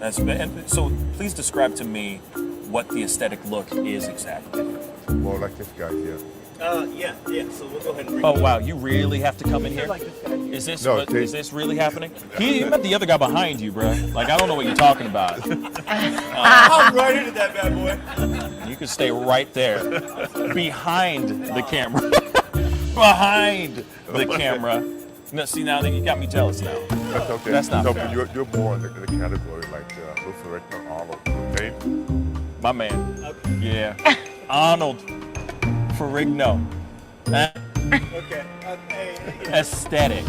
And so please describe to me what the aesthetic look is exactly. More like this guy here. Yeah. So we'll go ahead and bring Oh wow, you really have to come in here? like this guy here. Is this No, is this really happening? He met the other guy behind you, bro. Like I don't know what you're talking about. I'm right into that bad boy. You can stay right there, behind the camera, behind the camera. No, see now that you got me jealous now. That's okay. That's not so fair. You're more in the category like Luther and Arnold. Okay? My man. Okay. Yeah. Arnold Ferrigno. Okay. Hey. Aesthetic.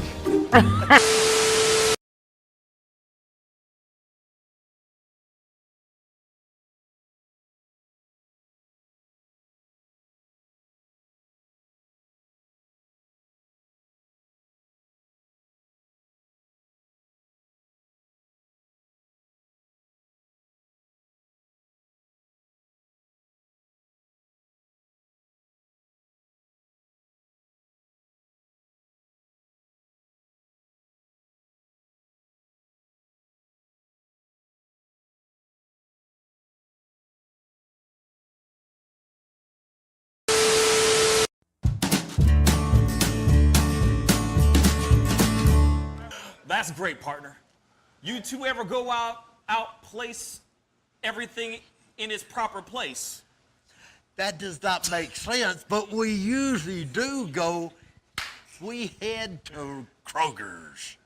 That's great, partner. You two ever go out place everything in its proper place? That does not make sense, but we usually do go. We head to Kroger's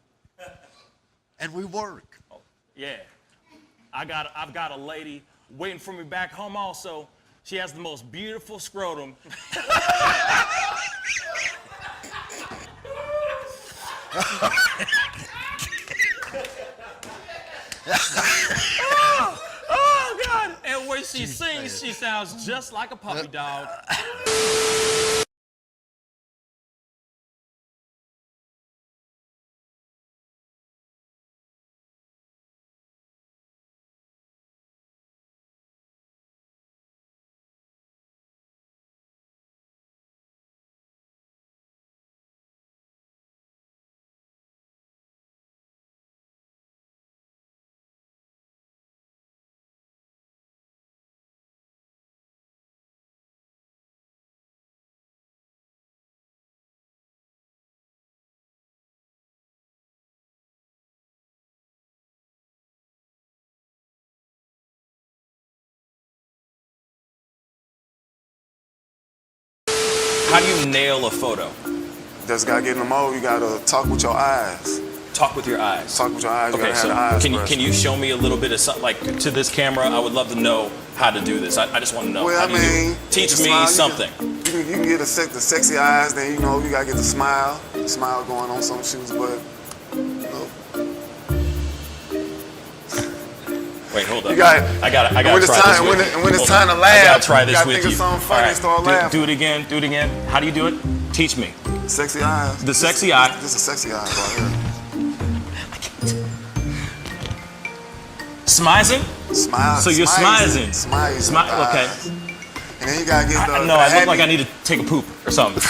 and we work. Yeah. I've got a lady waiting for me back home also. She has the most beautiful scrotum. Oh God! And when she sings, she sounds just like a puppy dog. How do you nail a photo? Just gotta get in the mode. You gotta talk with your eyes. Talk with your eyes. Talk with your eyes. You Okay, gotta so have the eyes can first. you show me a little bit of something, like to this camera? I would love to know how to do this. I just want to know. Well, How I do you do it? mean, Teach the me smile, something. You can get the sexy eyes. Then you gotta get the smile going on some shoes. But Wait, hold up. you got. I gotta when try it's this time, with when, you. it, when it's Hold time on. to laugh, I gotta try you this gotta with think you. of something funny and start laughing. Do it again. Do it again. How do you do it? Teach me. Sexy eyes. The sexy eye. This is sexy eyes right here. Smizing? Smile. So you're smizing. Smizing. Okay. And then you gotta get the. No, I look happy- like I need to take a poop or something.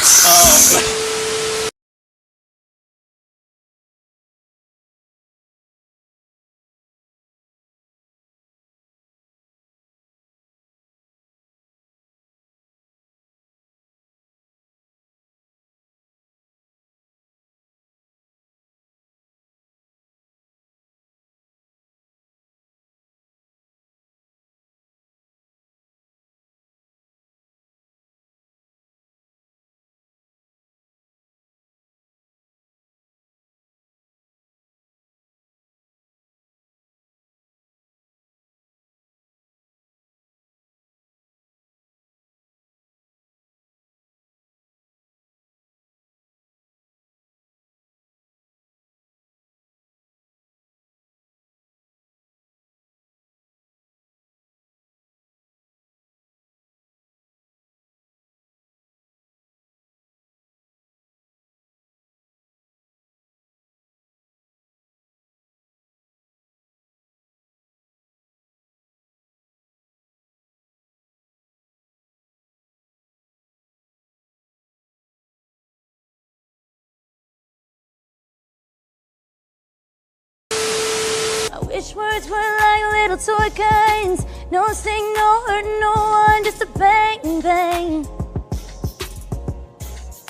wish words were like little toy guns. No sting, no hurt, no one, just a bang, bang.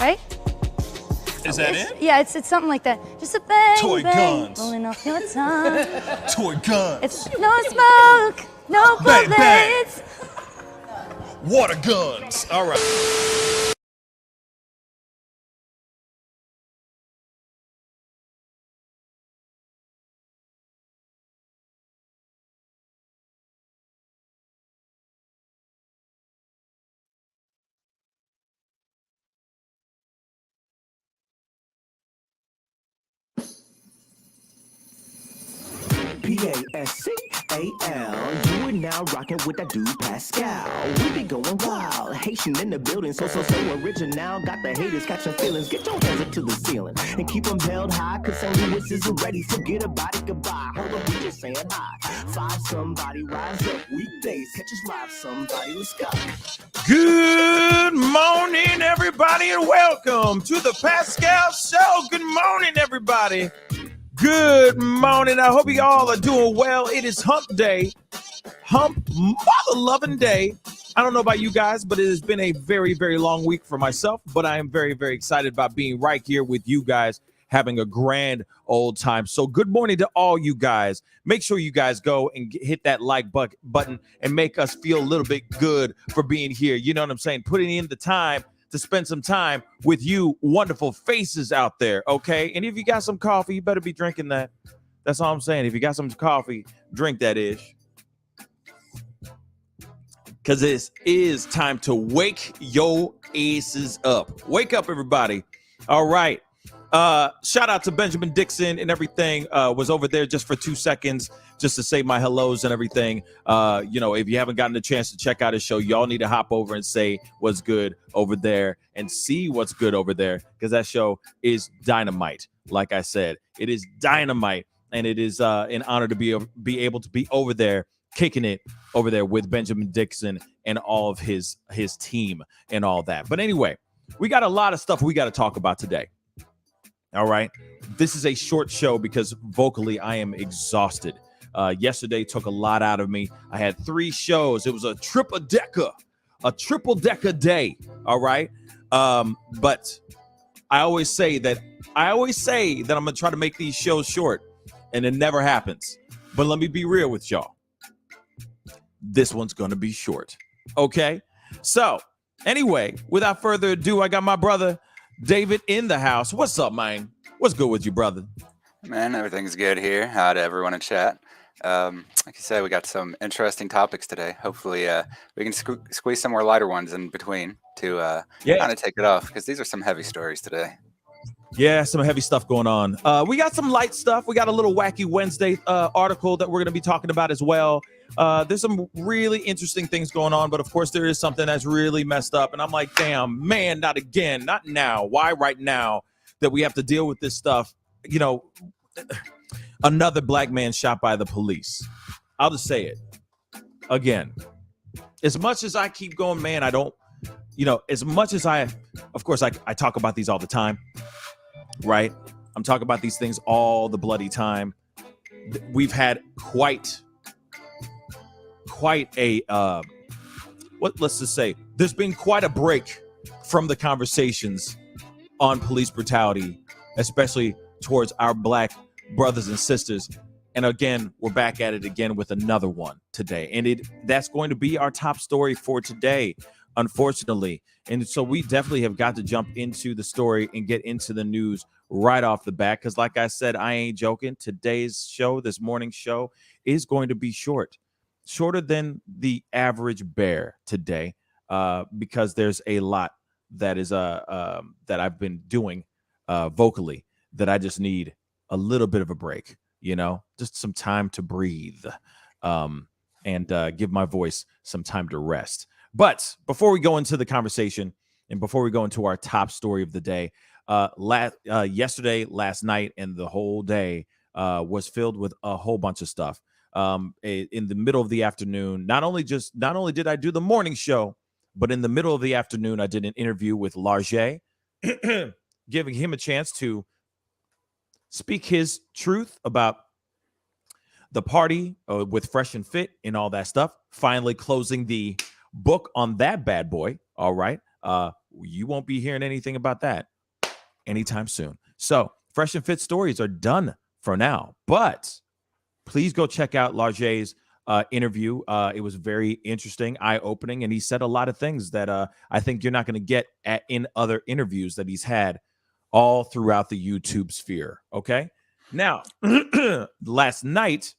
Right? Is that it? Yeah, it's something like that. Just a bang, Toy bang, guns. rolling off your tongue. Toy guns. It's no smoke, no Bang, bang. bullets. Water guns. All right. Pascal, you are now rocking with that dude Pascal. We be going wild, Haitian in the building, so original. Got the haters catching feelings. Get your hands up to the ceiling and keep them held high, cause St. Louis isn't ready. Forget about it, goodbye. Hold up, we just saying hi. Five somebody, rise up weekdays. Catch us live, somebody, let's go. Good morning, everybody, and welcome to the Pascal Show. Good morning, everybody. Good morning. I hope you all are doing well. It is hump day. Hump mother-loving day. I don't know about you guys, but it has been a very, very long week for myself. But I am very, very excited about being right here with you guys, having a grand old time. So good morning to all you guys. Make sure you guys go and hit that like button and make us feel a little bit good for being here. You know what I'm saying? Putting in the time to spend some time with you wonderful faces out there, okay? And if you got some coffee, you better be drinking that. That's all I'm saying. If you got some coffee, drink that ish. Because it is time to wake your asses up. Wake up, everybody. All right. Shout out to Benjamin Dixon and everything. Was over there just for 2 seconds just to say my hellos and everything. If you haven't gotten a chance to check out his show, y'all need to hop over and say what's good over there and see what's good over there, because that show is dynamite. Like I said, it is dynamite, and it is an honor to be able to be over there kicking it over there with Benjamin Dixon and all of his team and all that. But anyway, we got a lot of stuff we got to talk about today. All right. This is a short show because vocally I am exhausted. Yesterday took a lot out of me. I had 3 shows. It was a triple decker day. All right. But I always say that I'm going to try to make these shows short, and it never happens. But let me be real with y'all. This one's going to be short. Okay. So anyway, without further ado, I got my brother David in the house. What's up, man? What's good with you, brother? Man, everything's good here. Hi to everyone in chat. Like you said, we got some interesting topics today. Hopefully, we can squeeze some more lighter ones in between to kind of take it off, because these are some heavy stories today. Yeah, some heavy stuff going on. We got some light stuff. We got a little Wacky Wednesday article that we're going to be talking about as well. There's some really interesting things going on, but of course there is something that's really messed up. And I'm like, damn, man, not again, not now. Why right now that we have to deal with this stuff? You know, another black man shot by the police. I'll just say it again. As much as I keep going, man, I don't, as much as of course, I talk about these all the time, right? I'm talking about these things all the bloody time. We've had quite a let's just say there's been quite a break from the conversations on police brutality, especially towards our black brothers and sisters. And again, we're back at it again with another one today, and that's going to be our top story for today, unfortunately. And so we definitely have got to jump into the story and get into the news right off the bat, because like I said, I ain't joking. Today's show, this morning's show, is going to be shorter than the average bear today, because there's a lot that is that I've been doing vocally that I just need a little bit of a break, just some time to breathe, and give my voice some time to rest. But before we go into the conversation and before we go into our top story of the day, yesterday, last night, and the whole day was filled with a whole bunch of stuff. In the middle of the afternoon, not only did I do the morning show, but in the middle of the afternoon, I did an interview with Largé, giving him a chance to speak his truth about the party with Fresh and Fit and all that stuff. Finally closing the book on that bad boy. All right. You won't be hearing anything about that anytime soon. So Fresh and Fit stories are done for now, but please go check out Larger's interview. It was very interesting, eye-opening, and he said a lot of things that I think you're not going to get in other interviews that he's had all throughout the YouTube sphere. Okay. Now, last night,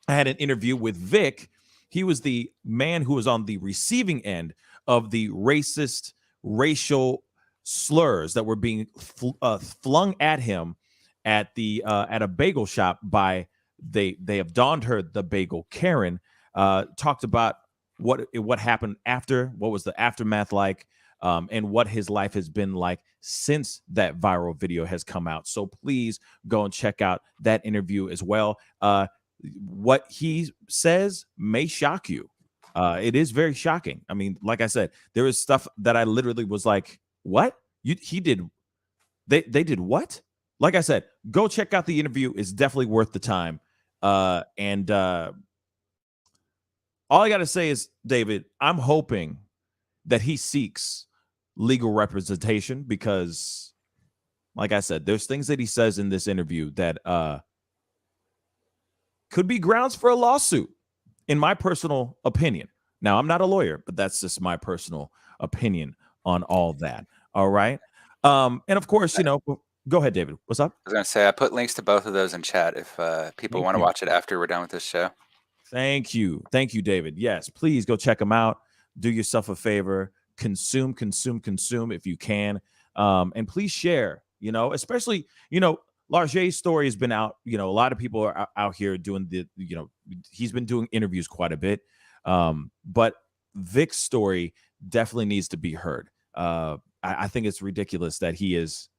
I had an interview with Vic. He was the man who was on the receiving end of the racist, racial slurs that were being flung at him at a bagel shop by they have donned her the bagel Karen. Talked about what happened after, what was the aftermath like, and what his life has been like since that viral video has come out. So please go and check out that interview as well. What he says may shock you. It is very shocking. I mean, like I said, there is stuff that I literally was like, what? He did? They did what? Like I said, go check out the interview. It's definitely worth the time. And all I got to say is, David, I'm hoping that he seeks legal representation because, like I said, there's things that he says in this interview that could be grounds for a lawsuit, in my personal opinion. Now, I'm not a lawyer, but that's just my personal opinion on all that. All right. And of course, go ahead, David. What's up? I was going to say, I put links to both of those in chat if people want to watch it after we're done with this show. Thank you. Thank you, David. Yes, please go check them out. Do yourself a favor. Consume if you can. And please share, especially, Larger's story has been out. A lot of people are out here doing he's been doing interviews quite a bit. But Vic's story definitely needs to be heard. I think it's ridiculous that he is,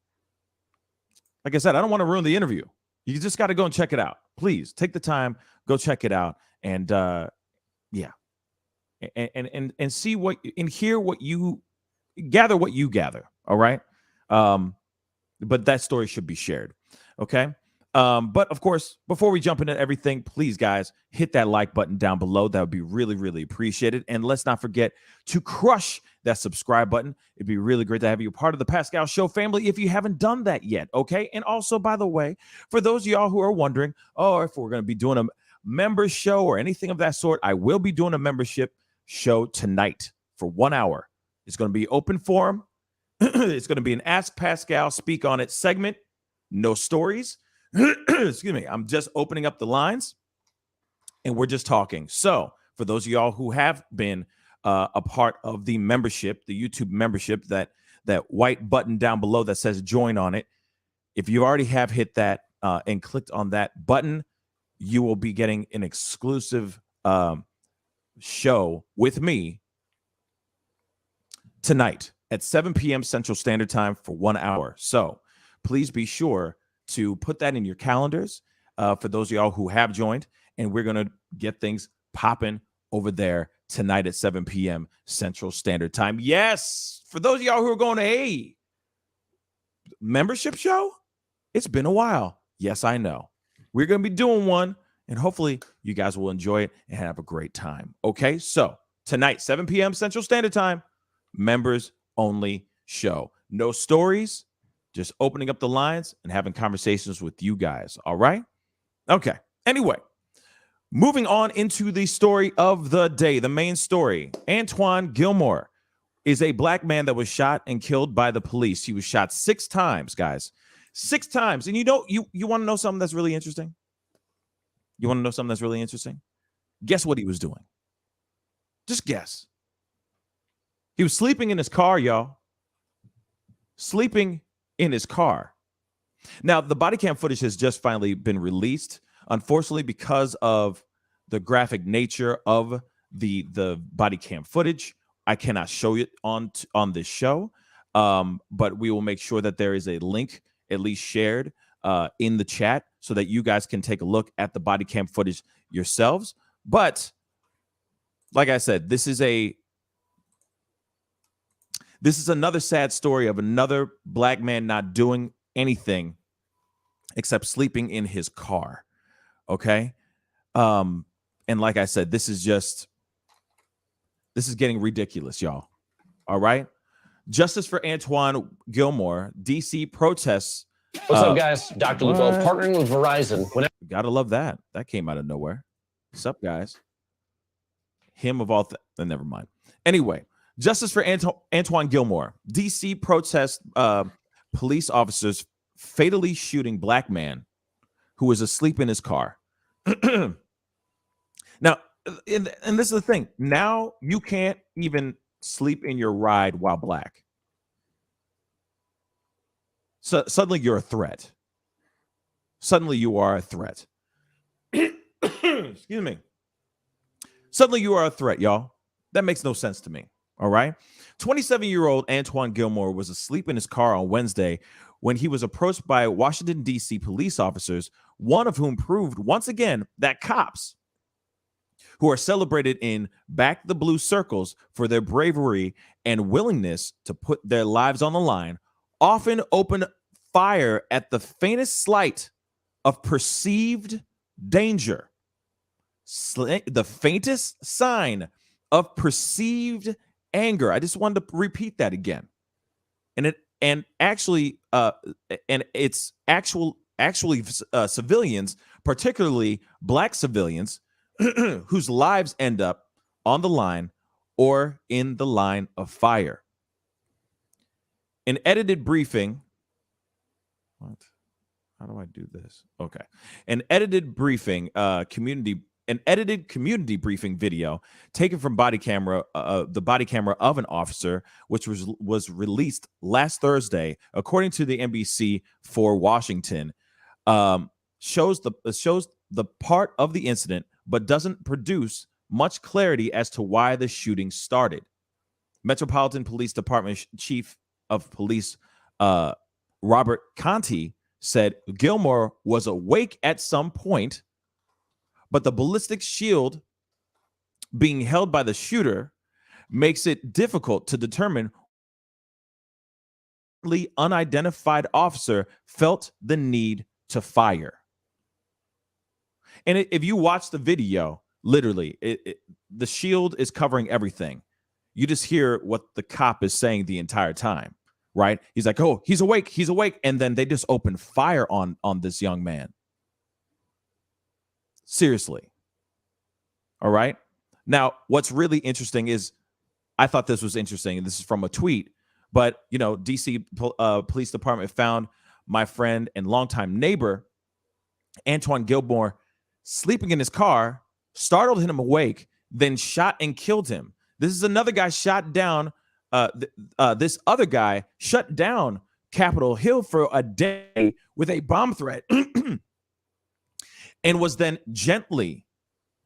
like I said, I don't want to ruin the interview. You just got to go and check it out. Please take the time, go check it out. And and see what and hear what you gather, all right. But that story should be shared. Okay. But of course, before we jump into everything, please, guys, hit that like button down below. That would be really, really appreciated. And let's not forget to crush that subscribe button. It'd be really great to have you a part of the Pascal Show family if you haven't done that yet. Okay. And also, by the way, for those of y'all who are wondering, if we're going to be doing a member show or anything of that sort, I will be doing a membership show tonight for 1 hour. It's going to be open forum. It's going to be an Ask Pascal Speak on It segment. No stories. Excuse me. I'm just opening up the lines and we're just talking. So for those of y'all who have been a part of the membership, the YouTube membership, that white button down below that says join on it, if you already have hit that and clicked on that button, you will be getting an exclusive show with me tonight at 7 p.m. Central Standard Time for 1 hour. So please be sure to put that in your calendars for those of y'all who have joined. And we're going to get things popping over there tonight at 7 p.m. Central Standard Time. Yes, for those of y'all who are going to, hey, membership show? It's been a while. Yes, I know. We're going to be doing one, and hopefully you guys will enjoy it and have a great time. Okay, so tonight, 7 p.m. Central Standard Time, members only show. No stories, just opening up the lines and having conversations with you guys. All right? Okay. Anyway, moving on into the story of the day, the main story. Antwan Gilmore is a black man that was shot and killed by the police. He was shot 6 times, guys. 6 times. And you want to know something that's really interesting? You want to know something that's really interesting? Guess what he was doing? Just guess. He was sleeping in his car, y'all. Sleeping in his car. Now, the body cam footage has just finally been released. Unfortunately, because of the graphic nature of the body cam footage, I cannot show it on this show. But we will make sure that there is a link at least shared in the chat so that you guys can take a look at the body cam footage yourselves. But like I said, this is another sad story of another black man not doing anything except sleeping in his car. Okay. And like I said, this is getting ridiculous, y'all. All right. Justice for Antwan Gilmore, DC protests. What's up, guys? Dr. Lupo, partnering with Verizon. Gotta love that. That came out of nowhere. What's up, guys? Him of all never mind. Anyway, justice for Antwan Gilmore. DC protests police officers fatally shooting black man who was asleep in his car. Now, and this is the thing. Now you can't even sleep in your ride while black. So suddenly you're a threat. Suddenly you are a threat. Excuse me. Suddenly you are a threat, y'all. That makes no sense to me. All right. 27-year-old Antwan Gilmore was asleep in his car on Wednesday when he was approached by Washington, D.C. police officers, one of whom proved once again that cops who are celebrated in Back the Blue circles for their bravery and willingness to put their lives on the line often open fire at the faintest slight of perceived danger. The faintest sign of perceived anger. I just wanted to repeat that again. And it's actually civilians, particularly black civilians, whose lives end up on the line or in the line of fire. An edited briefing. What? How do I do this? Okay. An edited community briefing video taken from the body camera of an officer, which was released last Thursday, according to the NBC for Washington, shows the part of the incident, but doesn't produce much clarity as to why the shooting started. Metropolitan Police Department Chief of Police Robert Conti said Gilmore was awake at some point, but the ballistic shield being held by the shooter makes it difficult to determine the unidentified officer felt the need to fire. And if you watch the video, literally, the shield is covering everything. You just hear what the cop is saying the entire time, right? He's like, oh, he's awake. And then they just open fire on this young man. Seriously. All right. Now, what's really interesting is I thought this was interesting. And this is from a tweet. But, DC Police Department found my friend and longtime neighbor, Antwan Gilmore, sleeping in his car, startled him awake, then shot and killed him. This is another guy shot down. This other guy shut down Capitol Hill for a day with a bomb threat and was then gently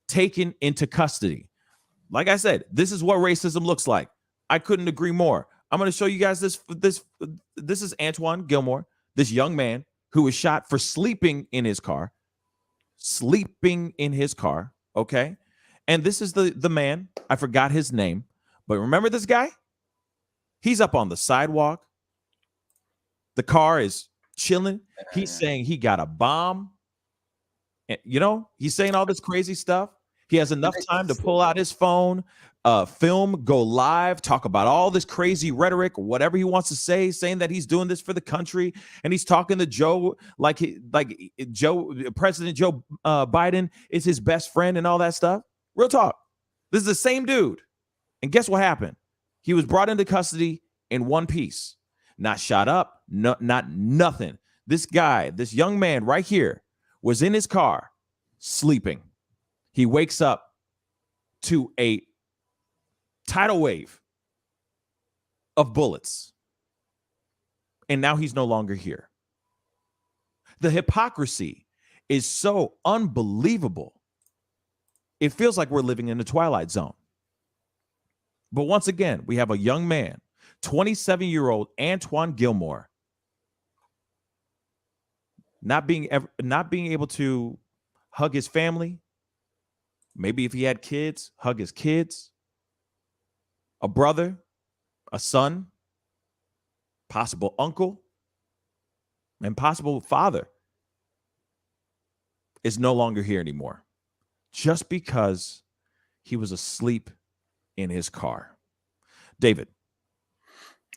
taken into custody. Like I said, this is what racism looks like. I couldn't agree more. I'm going to show you guys this. This is Antwan Gilmore, this young man who was shot for sleeping in his car. Okay. And this is the man. I forgot his name, but remember this guy? He's up on the sidewalk. The car is chilling. He's saying he got a bomb. And, he's saying all this crazy stuff. He has enough time to pull out his phone, film, go live, talk about all this crazy rhetoric, whatever he wants to say, saying that he's doing this for the country. And he's talking to Joe, President Joe Biden is his best friend and all that stuff. Real talk. This is the same dude. And guess what happened? He was brought into custody in one piece, not shot up, not nothing. This guy, this young man right here was in his car sleeping. He wakes up to a tidal wave of bullets. And now he's no longer here. The hypocrisy is so unbelievable. It feels like we're living in the Twilight Zone. But once again, we have a young man, 27-year-old Antwan Gilmore, not being able to hug his family. Maybe if he had kids, hug his kids, a brother, a son, possible uncle, and possible father is no longer here anymore. just because he was asleep in his car. David.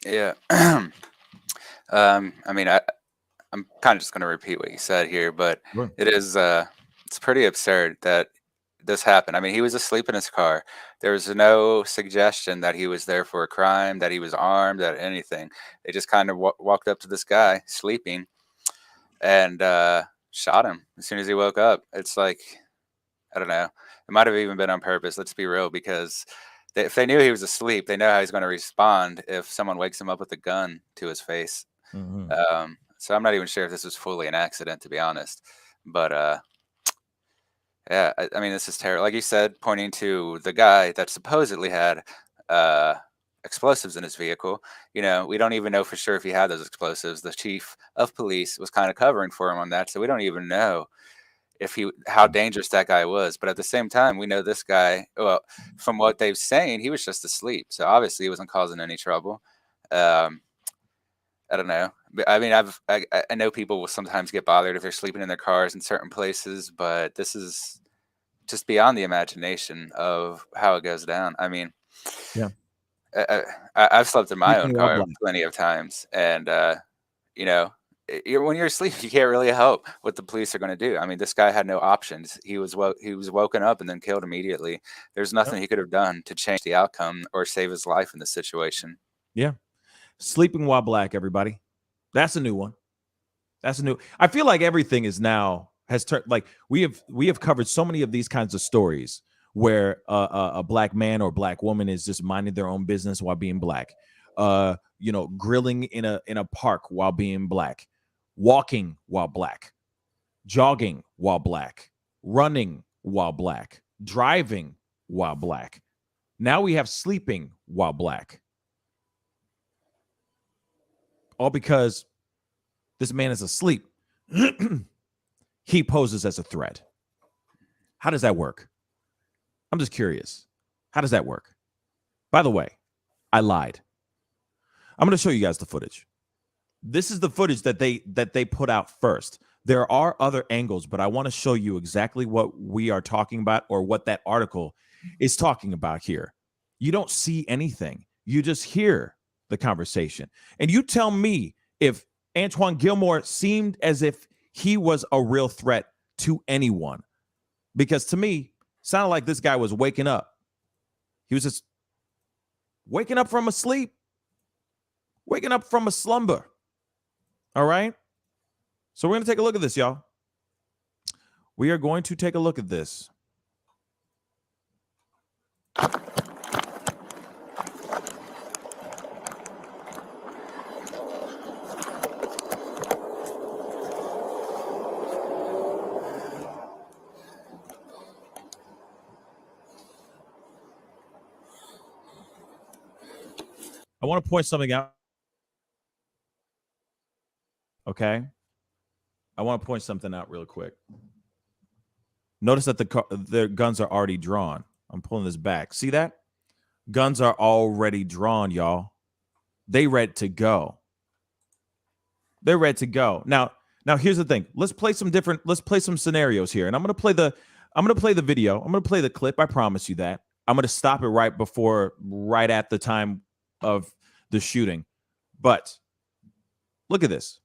Yeah. I mean, I'm kind of just going to repeat what you said here, but it is it's pretty absurd that this happened. I mean, he was asleep in his car. There was no suggestion that he was there for a crime, that he was armed, that anything. They just kind of walked up to this guy sleeping and shot him as soon as he woke up. It's like, I don't know. It might have even been on purpose. Let's be real, because if they knew he was asleep, they know how he's going to respond if someone wakes him up with a gun to his face. Mm-hmm. So I'm not even sure if this was fully an accident, to be honest. But yeah, I mean, this is terrible. Like you said, pointing to the guy that supposedly had explosives in his vehicle. You know, we don't even know for sure if he had those explosives. The chief of police was kind of covering for him on that, so we don't even know how dangerous that guy was. But at the same time, we know this guy, well, from what they've saying, he was just asleep, so obviously he wasn't causing any trouble. I don't know. I mean, I know people will sometimes get bothered if they're sleeping in their cars in certain places, but this is just beyond the imagination of how it goes down. I mean, yeah, I've slept in my own car plenty of times, and you know, when you're asleep, you can't really help what the police are going to do. I mean, this guy had no options. He was woken up and then killed immediately. There's nothing he could have done to change the outcome or save his life in this situation. Yeah. Sleeping while black, everybody. That's a new one. I feel like everything is now has turned, like we have covered so many of these kinds of stories where a black man or black woman is just minding their own business while being black. You know, grilling in a park while being black, walking while black, jogging while black, running while black, driving while black. Now we have sleeping while black. All because this man is asleep. He poses as a threat. How does that work? I'm just curious. How does that work? By the way, I lied. I'm going to show you guys the footage. This is the footage that they put out first. There are other angles, but I want to show you exactly what we are talking about, or what that article is talking about here. You don't see anything. You just hear the conversation. And you tell me if Antwan Gilmore seemed as if he was a real threat to anyone. Because to me, sounded like this guy was waking up. He was just waking up from a sleep, waking up from a slumber. All right? So we're going to take a look at this, y'all. We are going to take a look at this. I want to point something out. Okay. I want to point something out real quick. Notice that their guns are already drawn. I'm pulling this back. See that? Guns are already drawn, y'all. They ready to go. They're ready to go. Now here's the thing. Let's play some scenarios here. And I'm going to play the video. I'm going to play the clip. I promise you that. I'm going to stop it right at the time of the shooting. But look at this.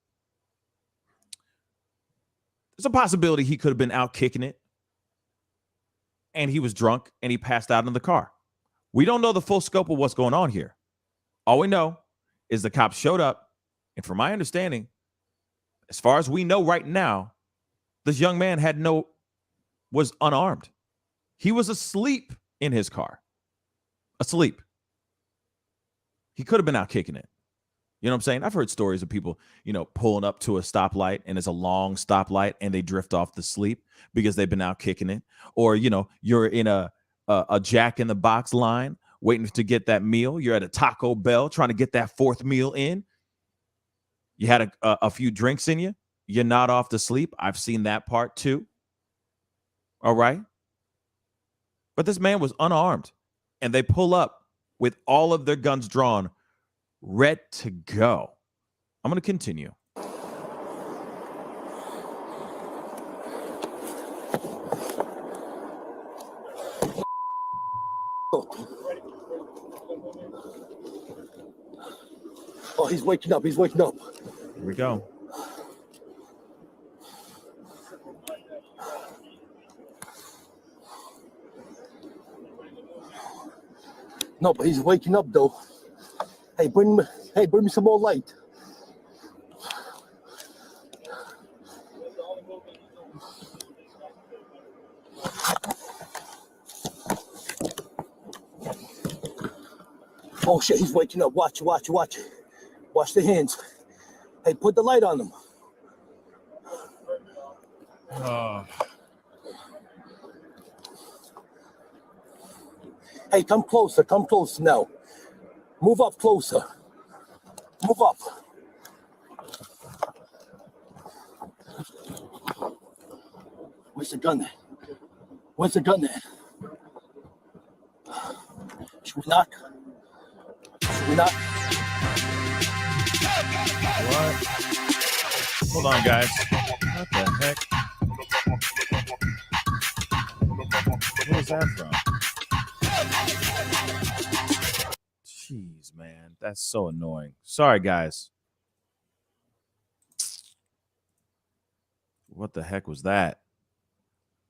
There's a possibility he could have been out kicking it, and he was drunk and he passed out in the car. We don't know the full scope of what's going on here. All we know is the cops showed up, and from my understanding, as far as we know right now, this young man was unarmed. He was asleep in his car. Asleep. He could have been out kicking it. You know what I'm saying? I've heard stories of people, pulling up to a stoplight, and it's a long stoplight and they drift off to sleep because they've been out kicking it. Or, you're in a Jack in the Box line waiting to get that meal. You're at a Taco Bell trying to get that fourth meal in. You had a few drinks in you. You're not off to sleep. I've seen that part too. All right. But this man was unarmed, and they pull up with all of their guns drawn, ready to go. I'm going to continue. Oh, he's waking up. He's waking up. Here we go. No, but he's waking up though. Hey, bring me some more light. Oh shit, he's waking up. Watch. Watch the hands. Hey, put the light on him. Hey, come closer now. Move up closer. Move up. Where's the gun at? Where's the gun at? Should we knock? Should we knock? What? Hold on, guys. What the heck? What is that from? Jeez, man. That's so annoying. Sorry, guys. What the heck was that?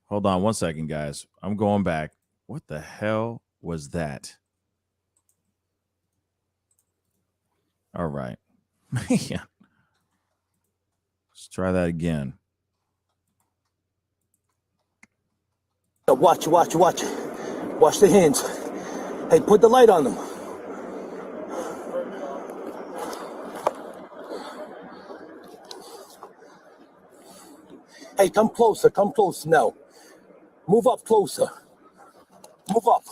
Hold on one second, guys. I'm going back. What the hell was that? All right. Yeah. Let's try that again. Watch. Watch the hands. Hey, put the light on them. Hey, come closer now. Move up closer. Move up.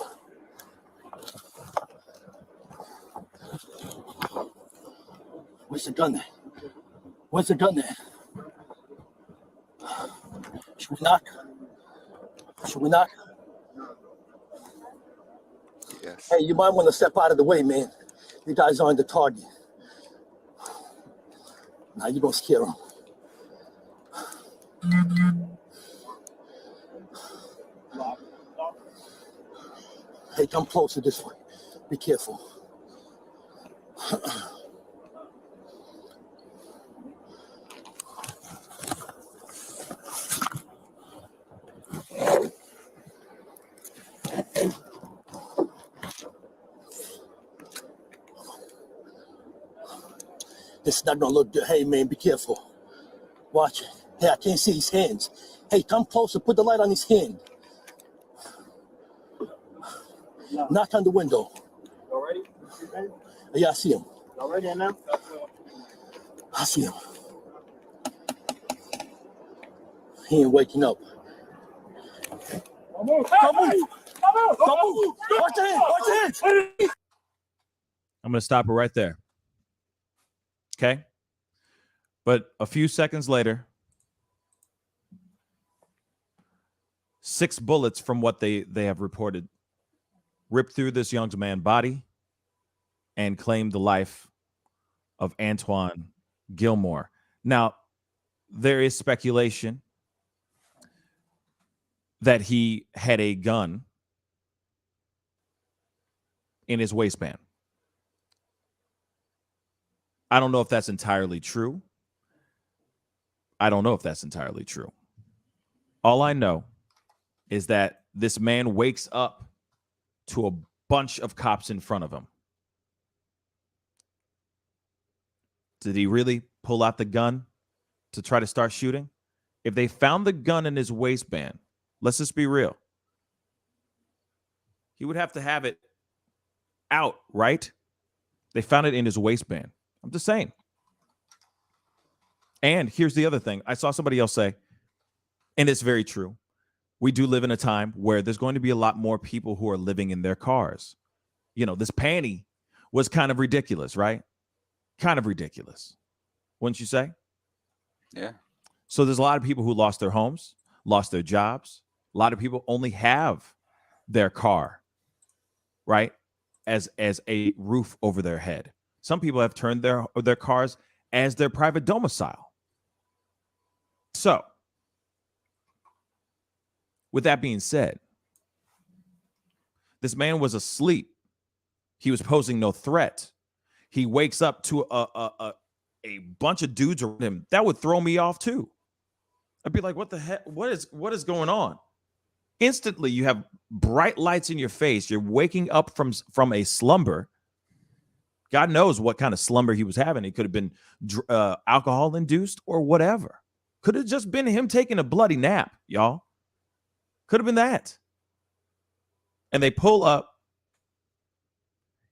Where's the gun at? Where's the gun at? Should we knock? Should we knock? Yes. Hey, you might want to step out of the way, man. You guys aren't the target. Now you're going to scare them. Hey, come closer this way. Be careful. This is not gonna look good. Hey, man, be careful. Watch it. Hey, I can't see his hands. Hey, come closer. Put the light on his hand. Knock on the window. Y'all ready? Yeah, I see him. Y'all ready now? I see him. He ain't waking up. Don't move. Don't move. Watch the hands. Watch the hands. I'm going to stop it right there. Okay? But a few seconds later, 6 bullets from what they have reported ripped through this young man's body and claimed the life of Antwan Gilmore. Now, there is speculation that he had a gun in his waistband. I don't know if that's entirely true. All I know is that this man wakes up to a bunch of cops in front of him. Did he really pull out the gun to try to start shooting? If they found the gun in his waistband, let's just be real. He would have to have it out, right? They found it in his waistband. I'm just saying. And here's the other thing. I saw somebody else say, and it's very true, we do live in a time where there's going to be a lot more people who are living in their cars. You know, this panty was kind of ridiculous, right? Kind of ridiculous. Wouldn't you say? Yeah. So there's a lot of people who lost their homes, lost their jobs. A lot of people only have their car, right, as a roof over their head. Some people have turned their cars as their private domicile. So, with that being said, This man was asleep. He was posing no threat. He wakes up to a bunch of dudes around him. That would throw me off too. I'd be like, what the heck? What is going on? Instantly, you have bright lights in your face. You're waking up from a slumber. God knows what kind of slumber he was having. It could have been alcohol induced or whatever. Could have just been him taking a bloody nap, y'all. Could have been that. And they pull up.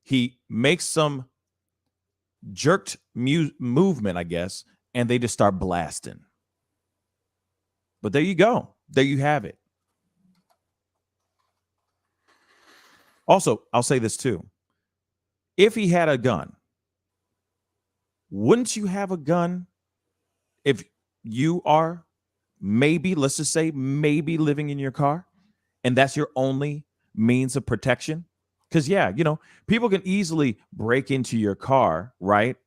He makes some jerked movement, I guess, and they just start blasting. But there you go. There you have it. Also, I'll say this too. If he had a gun, wouldn't you have a gun if you are maybe, let's just say, maybe living in your car and that's your only means of protection? Because, yeah, you know, people can easily break into your car, right?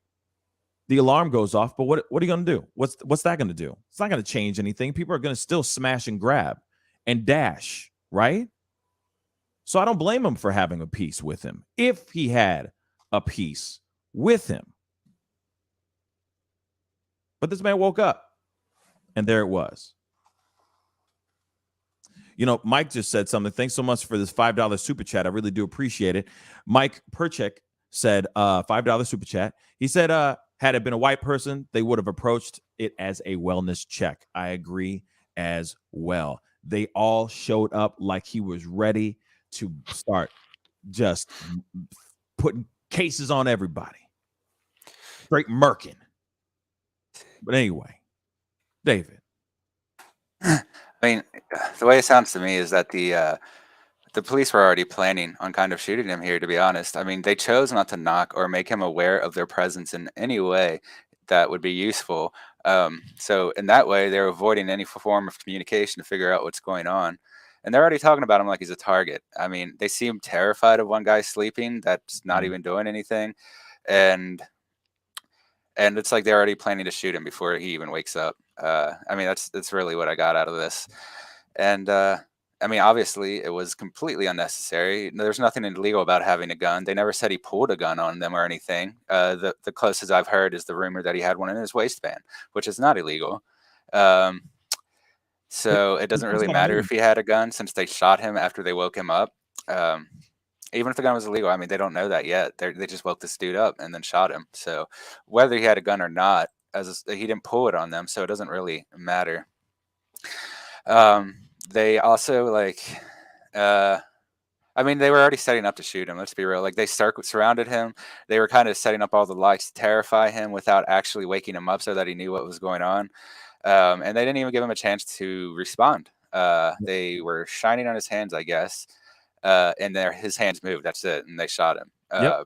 The alarm goes off, but what are you going to do? What's that going to do? It's not going to change anything. People are going to still smash and grab and dash, right? So I don't blame him for having a piece with him if he had a piece with him. But this man woke up and there it was. You know, Mike just said something. Thanks so much for this $5 super chat. I really do appreciate it. Mike Perchek said $5 super chat. He said, had it been a white person, they would have approached it as a wellness check. I agree as well. They all showed up like he was ready to start just putting cases on everybody. Straight murking. But anyway, David. I mean, the way it sounds to me is that the police were already planning on kind of shooting him here, to be honest. I mean, they chose not to knock or make him aware of their presence in any way that would be useful. So in that way, they're avoiding any form of communication to figure out what's going on. And they're already talking about him like he's a target. I mean, they seem terrified of one guy sleeping that's not even doing anything. And it's like they're already planning to shoot him before he even wakes up. I mean, that's really what I got out of this. And I mean, obviously, it was completely unnecessary. There's nothing illegal about having a gun. They never said he pulled a gun on them or anything. The closest I've heard is the rumor that he had one in his waistband, which is not illegal. So it doesn't really matter if he had a gun since they shot him after they woke him up. Even if the gun was illegal, I mean, they don't know that yet. They just woke this dude up and then shot him. So whether he had a gun or not, he didn't pull it on them, so it doesn't really matter. They also I mean, they were already setting up to shoot him. Let's be real. Like, they surrounded him. They were kind of setting up all the lights to terrify him without actually waking him up so that he knew what was going on. And they didn't even give him a chance to respond. They were shining on his hands, I guess. And his hands moved. That's it. And they shot him.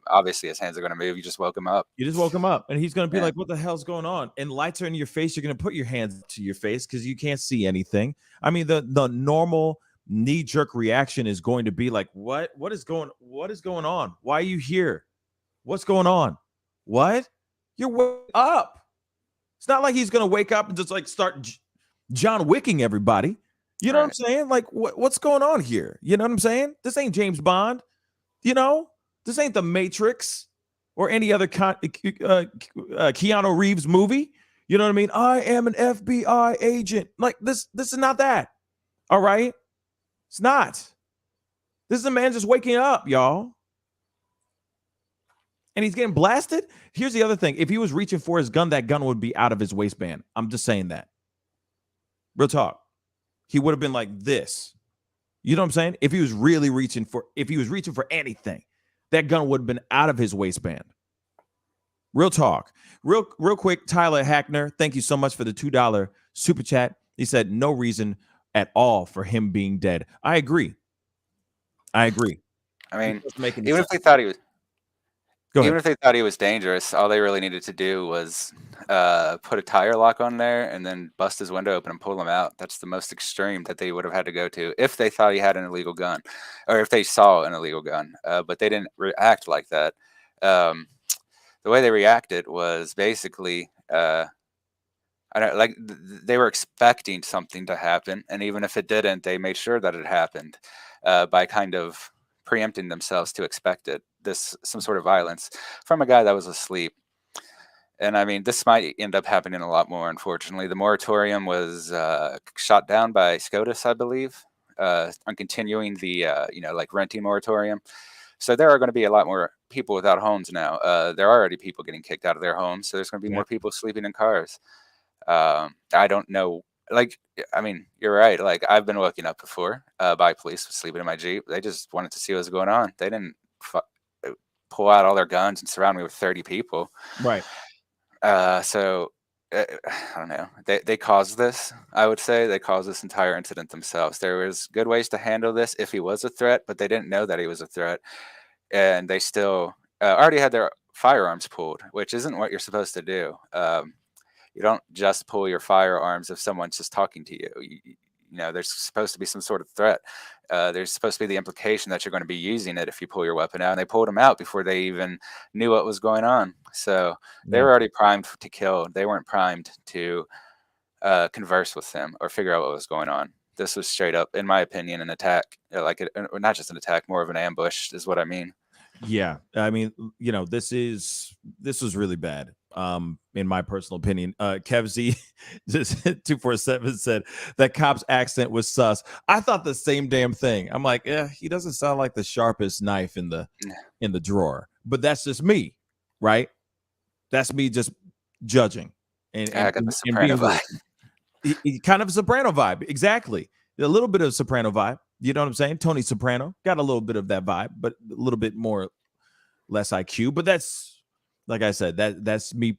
Obviously, his hands are going to move. You just woke him up. You just woke him up. And he's going to be like, what the hell's going on? And lights are in your face. You're going to put your hands to your face because you can't see anything. I mean, the normal knee-jerk reaction is going to be like, what is going on? Why are you here? What's going on? What? You're waking up. It's not like he's going to wake up and just like start John Wicking everybody. You know what I'm saying? Like, what's going on here? You know what I'm saying? This ain't James Bond. You know, this ain't The Matrix or any other Keanu Reeves movie. You know what I mean? I am an FBI agent. Like, this is not that. All right? It's not. This is a man just waking up, y'all. And he's getting blasted. Here's the other thing. If he was reaching for his gun, that gun would be out of his waistband. I'm just saying that. Real talk. He would have been like this. You know what I'm saying? If he was really reaching for anything, that gun would have been out of his waistband. Real talk. Real quick, Tyler Hackner, thank you so much for the $2 super chat. He said no reason at all for him being dead. I agree. I mean, even if they thought he was dangerous, all they really needed to do was put a tire lock on there and then bust his window open and pull him out. That's the most extreme that they would have had to go to if they thought he had an illegal gun or if they saw an illegal gun. But they didn't react like that. The way they reacted was basically they were expecting something to happen. And even if it didn't, they made sure that it happened by kind of preempting themselves to expect it. Some sort of violence from a guy that was asleep. And I mean, this might end up happening a lot more, unfortunately. The moratorium was shot down by SCOTUS, I believe, on continuing the, like renting moratorium. So there are going to be a lot more people without homes now. There are already people getting kicked out of their homes. So there's going to be more people sleeping in cars. I don't know. Like, I mean, you're right. Like, I've been woken up before by police sleeping in my Jeep. They just wanted to see what was going on. They didn't pull out all their guns and surround me with 30 people. Right. So I don't know. They caused this. I would say they caused this entire incident themselves. There was good ways to handle this if he was a threat, but they didn't know that he was a threat, and they still already had their firearms pulled, which isn't what you're supposed to do. You don't just pull your firearms if someone's just talking to you. You know, there's supposed to be some sort of threat. There's supposed to be the implication that you're going to be using it if you pull your weapon out. And they pulled him out before they even knew what was going on. So they were already primed to kill. They weren't primed to converse with him or figure out what was going on. This was straight up, in my opinion, an attack. Not just an attack, more of an ambush is what I mean. Yeah, I mean, you know, this was really bad. In my personal opinion, Kev Z just 247 said that cop's accent was sus. I thought the same damn thing. I'm like, yeah, he doesn't sound like the sharpest knife in the drawer, but that's just me, right? That's me just judging and I got the Soprano vibe. He kind of a Soprano vibe, exactly. A little bit of Soprano vibe. You know what I'm saying? Tony Soprano got a little bit of that vibe, but a little bit more less IQ. But that's, like I said, that's me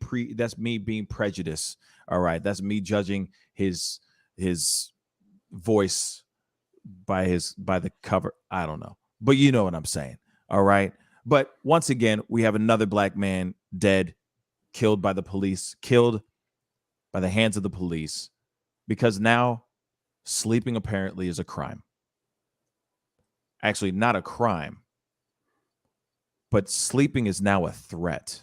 being prejudiced. All right, that's me judging his voice by the cover. I don't know, but you know what I'm saying. All right, but once again, we have another black man dead, killed by the police, killed by the hands of the police, because now sleeping apparently is a crime. Actually, not a crime, but sleeping is now a threat.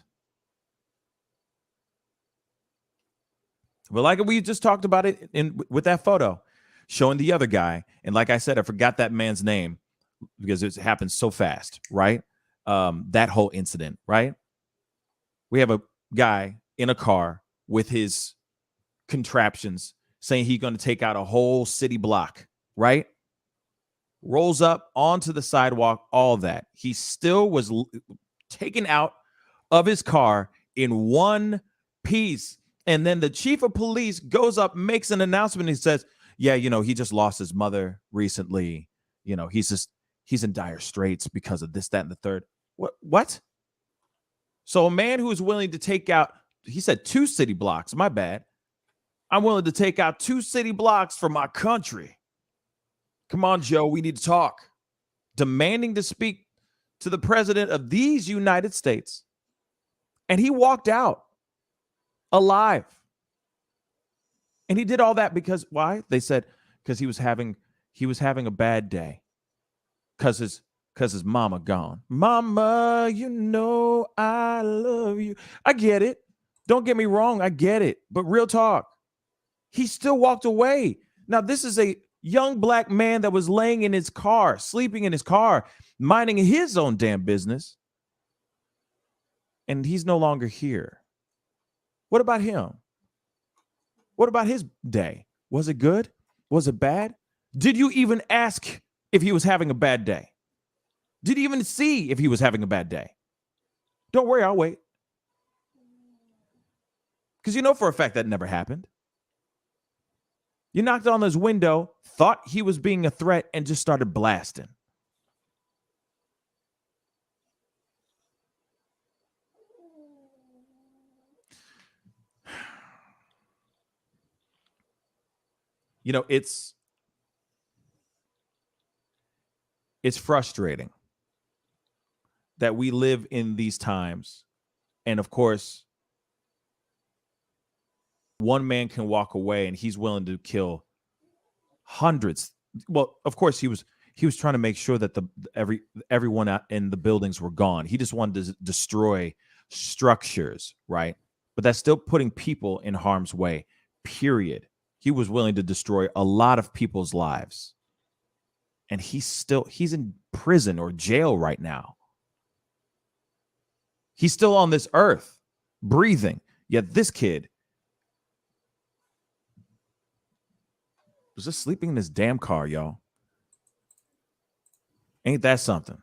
But like we just talked about it with that photo, showing the other guy. And like I said, I forgot that man's name because it happened so fast, right? That whole incident, right? We have a guy in a car with his contraptions saying he's going to take out a whole city block, right? Rolls up onto the sidewalk, all that. He still was taken out of his car in one piece. And then the chief of police goes up, makes an announcement. He says, yeah, you know, he just lost his mother recently. You know, he's in dire straits because of this, that, and the third. What? So a man who is willing to take out, he said 2 city blocks. My bad. I'm willing to take out 2 city blocks for my country. Come on, Joe, we need to talk. Demanding to speak to the president of these United States. And he walked out alive. And he did all that because why? They said because he was having a bad day. Because his mama gone. Mama, you know I love you. I get it. Don't get me wrong, I get it. But real talk. He still walked away. Now, this is a young black man that was laying in his car, sleeping in his car, minding his own damn business. And he's no longer here. What about him? What about his day? Was it good? Was it bad? Did you even ask if he was having a bad day? Did you even see if he was having a bad day? Don't worry, I'll wait. Because you know for a fact that never happened. You knocked on his window, thought he was being a threat, and just started blasting. You know, it's frustrating that we live in these times. And of course, one man can walk away and he's willing to kill hundreds. Well, of course, he was trying to make sure that everyone out in the buildings were gone. He just wanted to destroy structures, right? But that's still putting people in harm's way, period. He was willing to destroy a lot of people's lives. And he's in prison or jail right now. He's still on this earth, breathing. Yet this kid was just sleeping in his damn car, y'all. Ain't that something?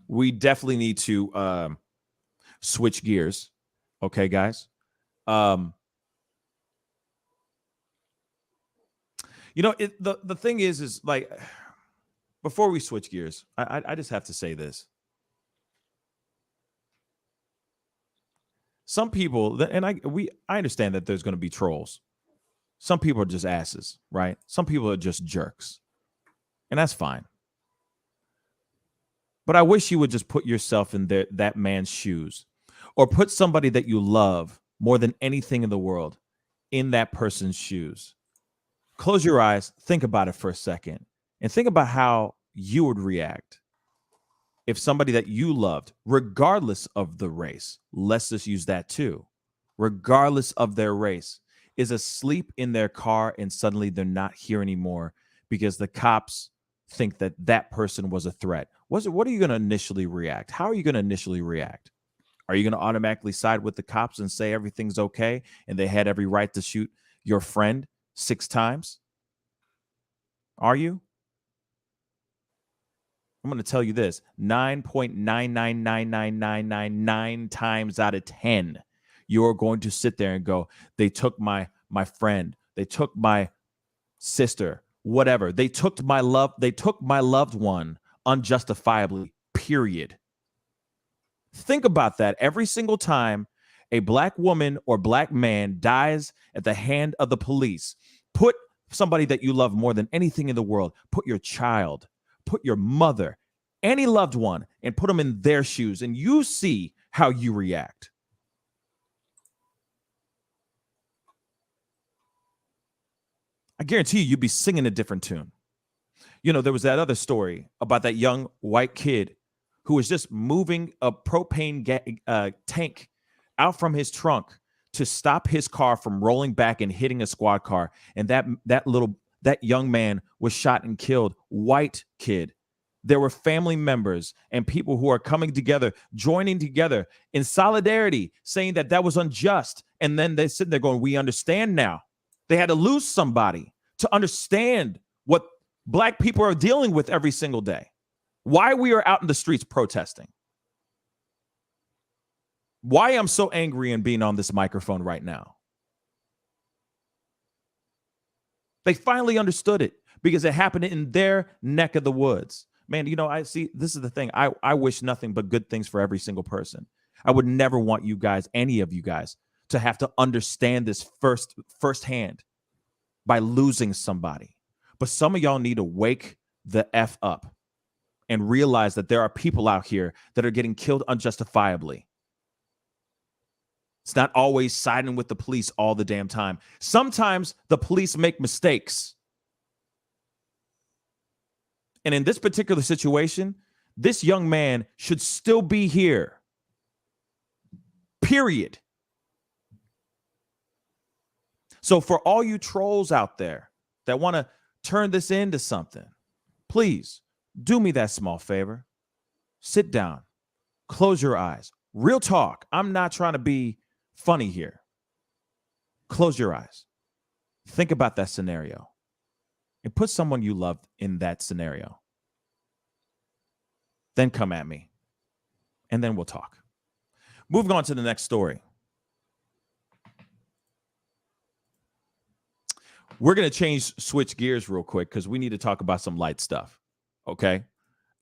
We definitely need to switch gears. Okay, guys. The thing is like, before we switch gears, I just have to say this. Some people, and I understand that there's going to be trolls. Some people are just asses, right? Some people are just jerks, and that's fine. But I wish you would just put yourself in that man's shoes, or put somebody that you love more than anything in the world in that person's shoes. Close your eyes, think about it for a second, and think about how you would react if somebody that you loved, regardless of the race, let's just use that too, regardless of their race, is asleep in their car and suddenly they're not here anymore because the cops think that that person was a threat. What are you going to initially react? How are you going to initially react? Are you going to automatically side with the cops and say everything's okay and they had every right to shoot your friend 6 times? Are you? I'm going to tell you this, 9.9999999 times out of 10, you're going to sit there and go, they took my friend, they took my sister, whatever. They took my loved one unjustifiably, period. Think about that. Every single time a black woman or black man dies at the hand of the police, put somebody that you love more than anything in the world, put your child, put your mother, any loved one, and put them in their shoes, and you see how you react. I guarantee you'd be singing a different tune. There was that other story about that young white kid who was just moving a propane tank out from his trunk to stop his car from rolling back and hitting a squad car. And that young man was shot and killed. White kid. There were family members and people who are coming together, joining together in solidarity, saying that was unjust. And then they sit there going, we understand now. They had to lose somebody to understand what black people are dealing with every single day. Why we are out in the streets protesting. Why I'm so angry and being on this microphone right now. They finally understood it because it happened in their neck of the woods. Man, I see, this is the thing. I wish nothing but good things for every single person. I would never want you guys, any of you guys, to have to understand this firsthand by losing somebody. But some of y'all need to wake the F up and realize that there are people out here that are getting killed unjustifiably. It's not always siding with the police all the damn time. Sometimes the police make mistakes. And in this particular situation, this young man should still be here. Period. So for all you trolls out there that want to turn this into something, please do me that small favor. Sit down. Close your eyes. Real talk. I'm not trying to be funny here. Close your eyes. Think about that scenario and put someone you love in that scenario. Then come at me and then we'll talk. Moving on to the next story. We're going to switch gears real quick because we need to talk about some light stuff. Okay.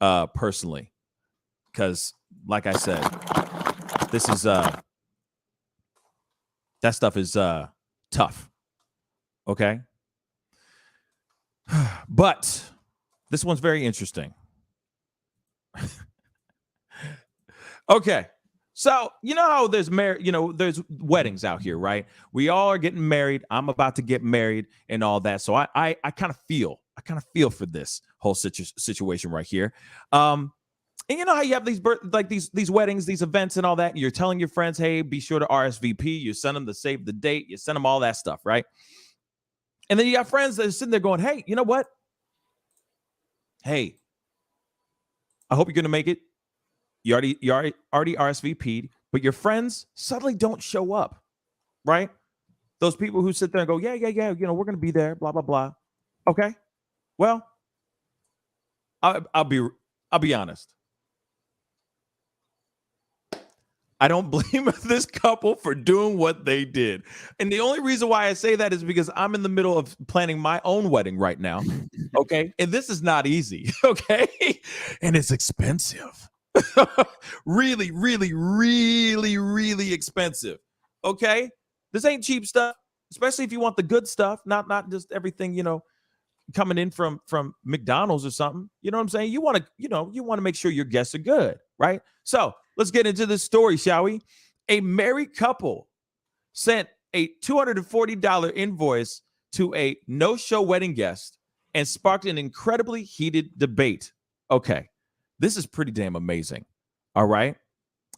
Personally, because like I said, this is, that stuff is, tough. Okay. But this one's very interesting. Okay. So, how there's there's weddings out here, right? We all are getting married. I'm about to get married and all that. So I kind of feel for this whole situation right here. And you know how you have these these weddings, these events and all that, and you're telling your friends, hey, be sure to RSVP. You send them to save the date. You send them all that stuff, right? And then you got friends that are sitting there going, hey, you know what? Hey, I hope you're going to make it. You already RSVP'd, but your friends suddenly don't show up, right? Those people who sit there and go, yeah, you know, we're going to be there, blah, blah, blah. Okay, well, I'll be honest. I don't blame this couple for doing what they did. And the only reason why I say that is because I'm in the middle of planning my own wedding right now. Okay. And this is not easy. Okay. And it's expensive. Really, really, really, really expensive. Okay. This ain't cheap stuff, especially if you want the good stuff, not just everything, you know, coming in from McDonald's or something. You know what I'm saying? You want to make sure your guests are good, right? So let's get into this story, shall we? A married couple sent a $240 invoice to a no-show wedding guest and sparked an incredibly heated debate. Okay, this is pretty damn amazing. All right,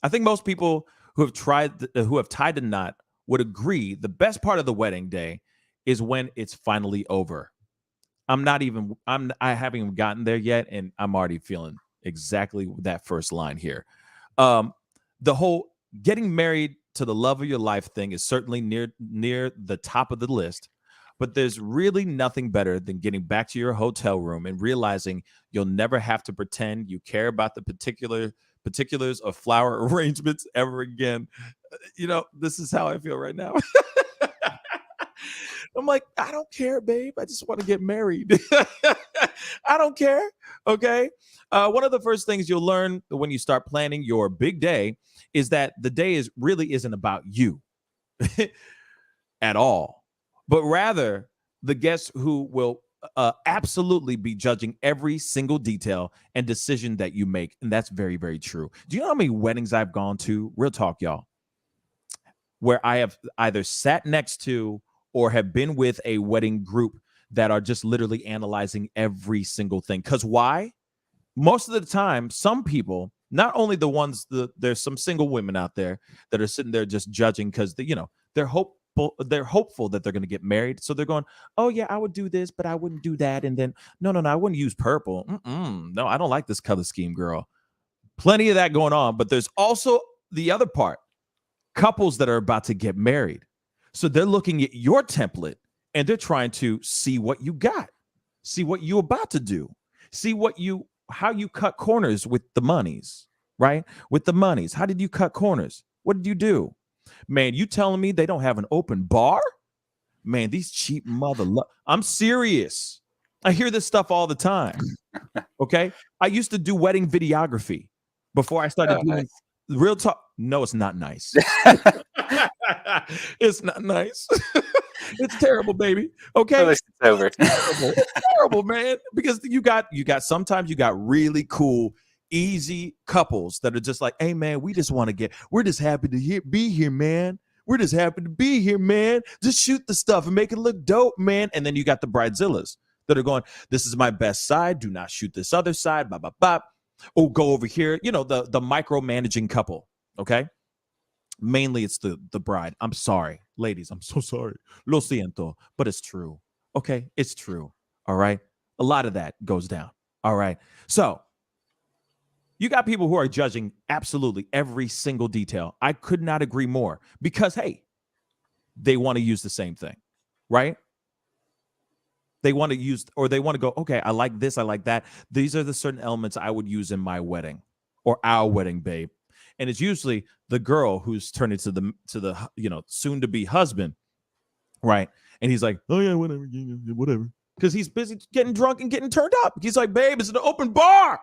I think most people who have tied the knot would agree the best part of the wedding day is when it's finally over. I haven't even gotten there yet, and I'm already feeling exactly that first line here. The whole getting married to the love of your life thing is certainly near the top of the list, but there's really nothing better than getting back to your hotel room and realizing you'll never have to pretend you care about the particulars of flower arrangements ever again. You know, this is how I feel right now. I'm like, I don't care, babe. I just want to get married. I don't care. Okay. One of the first things you'll learn when you start planning your big day is that the day really isn't about you at all, but rather the guests who will absolutely be judging every single detail and decision that you make. And that's very, very true. Do you know how many weddings I've gone to? Real talk, y'all, where I have either sat next to or have been with a wedding group that are just literally analyzing every single thing. Because why? Most of the time, some people, not only the ones, there's some single women out there that are sitting there just judging because they're hopeful that they're going to get married. So they're going, oh yeah, I would do this, but I wouldn't do that. And then, no, I wouldn't use purple. No, I don't like this color scheme, girl. Plenty of that going on. But there's also the other part, couples that are about to get married. So they're looking at your template and they're trying to see what you got, see what you're about to do, see how you cut corners with the monies, right? With the monies. How did you cut corners? What did you do? Man, you telling me they don't have an open bar? Man, these cheap I'm serious. I hear this stuff all the time. Okay. I used to do wedding videography before I started doing real talk. No, it's not nice. It's not nice. It's terrible, baby. Okay. It's over. It's terrible, man. Because sometimes you got really cool, easy couples that are just like, hey man, we're just happy to be here, man. We're just happy to be here, man. Just shoot the stuff and make it look dope, man. And then you got the bridezillas that are going, this is my best side. Do not shoot this other side. Blah, blah, blah. Oh, go over here. You know, the micromanaging couple. Okay. Mainly it's the bride. I'm sorry, ladies. I'm so sorry. Lo siento, but it's true. Okay. It's true. All right. A lot of that goes down. All right. So you got people who are judging absolutely every single detail. I could not agree more because, hey, they want to use the same thing, right? They want to go, okay, I like this, I like that. These are the certain elements I would use in my wedding or our wedding, babe. And it's usually the girl who's turned into the soon to be husband, right? And he's like, oh yeah, whatever, because he's busy getting drunk and getting turned up. He's like, babe, it's an open bar.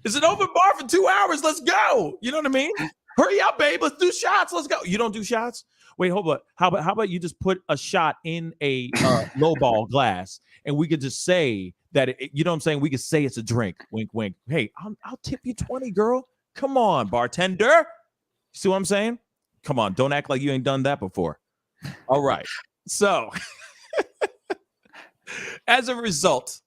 It's an open bar for 2 hours. Let's go. You know what I mean? Hurry up, babe. Let's do shots. Let's go. You don't do shots? Wait, hold on. How about you just put a shot in a lowball glass, and we could just say that you know what I'm saying? We could say it's a drink. Wink, wink. Hey, I'll tip you 20, girl. Come on, bartender. See what I'm saying? Come on, don't act like you ain't done that before. All right. So, as a result,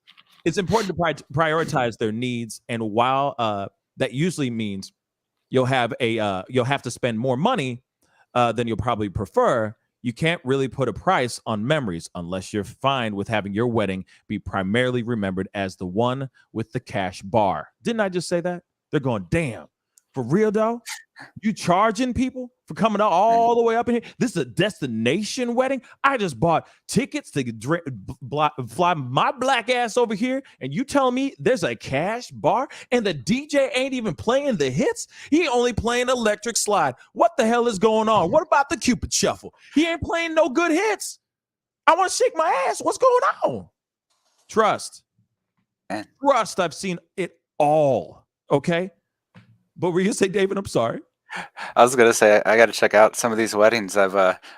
it's important to prioritize their needs. And while that usually means you'll have to spend more money than you'll probably prefer. You can't really put a price on memories unless you're fine with having your wedding be primarily remembered as the one with the cash bar. Didn't I just say that? They're going, damn, for real though? You charging people for coming all the way up in here? This is a destination wedding. I just bought tickets to fly my black ass over here, and you telling me there's a cash bar and the DJ ain't even playing the hits? He only playing Electric Slide. What the hell is going on? What about the Cupid Shuffle? He ain't playing no good hits. I want to shake my ass. What's going on? Trust. I've seen it all. Okay. But were you gonna say, David? I'm sorry. I was gonna say I got to check out some of these weddings. I've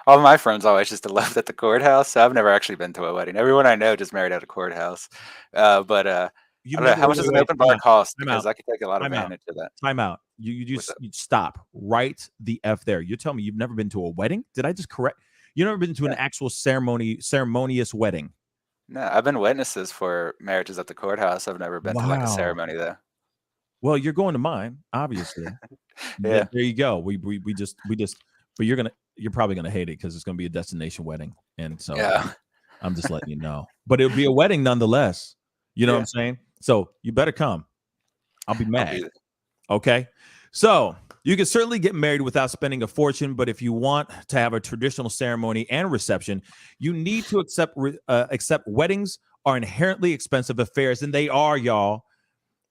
all my friends always just left at the courthouse, so I've never actually been to a wedding. Everyone I know just married at a courthouse. I don't know, how much does an open bar cost? Because I could take a lot of advantage of that. Time out. You stop right the F there. You're telling me you've never been to a wedding? Did I just correct? You've never been to an actual ceremonious wedding? No, I've been witnesses for marriages at the courthouse. I've never been to like a ceremony though. Well, you're going to mine, obviously. Yeah. There you go. We just, but you're probably gonna hate it because it's gonna be a destination wedding, and so yeah. I'm just letting you know. But it'll be a wedding nonetheless. You know what I'm saying? So you better come. I'll be mad. Okay. So you can certainly get married without spending a fortune, but if you want to have a traditional ceremony and reception, you need to accept weddings are inherently expensive affairs, and they are, y'all.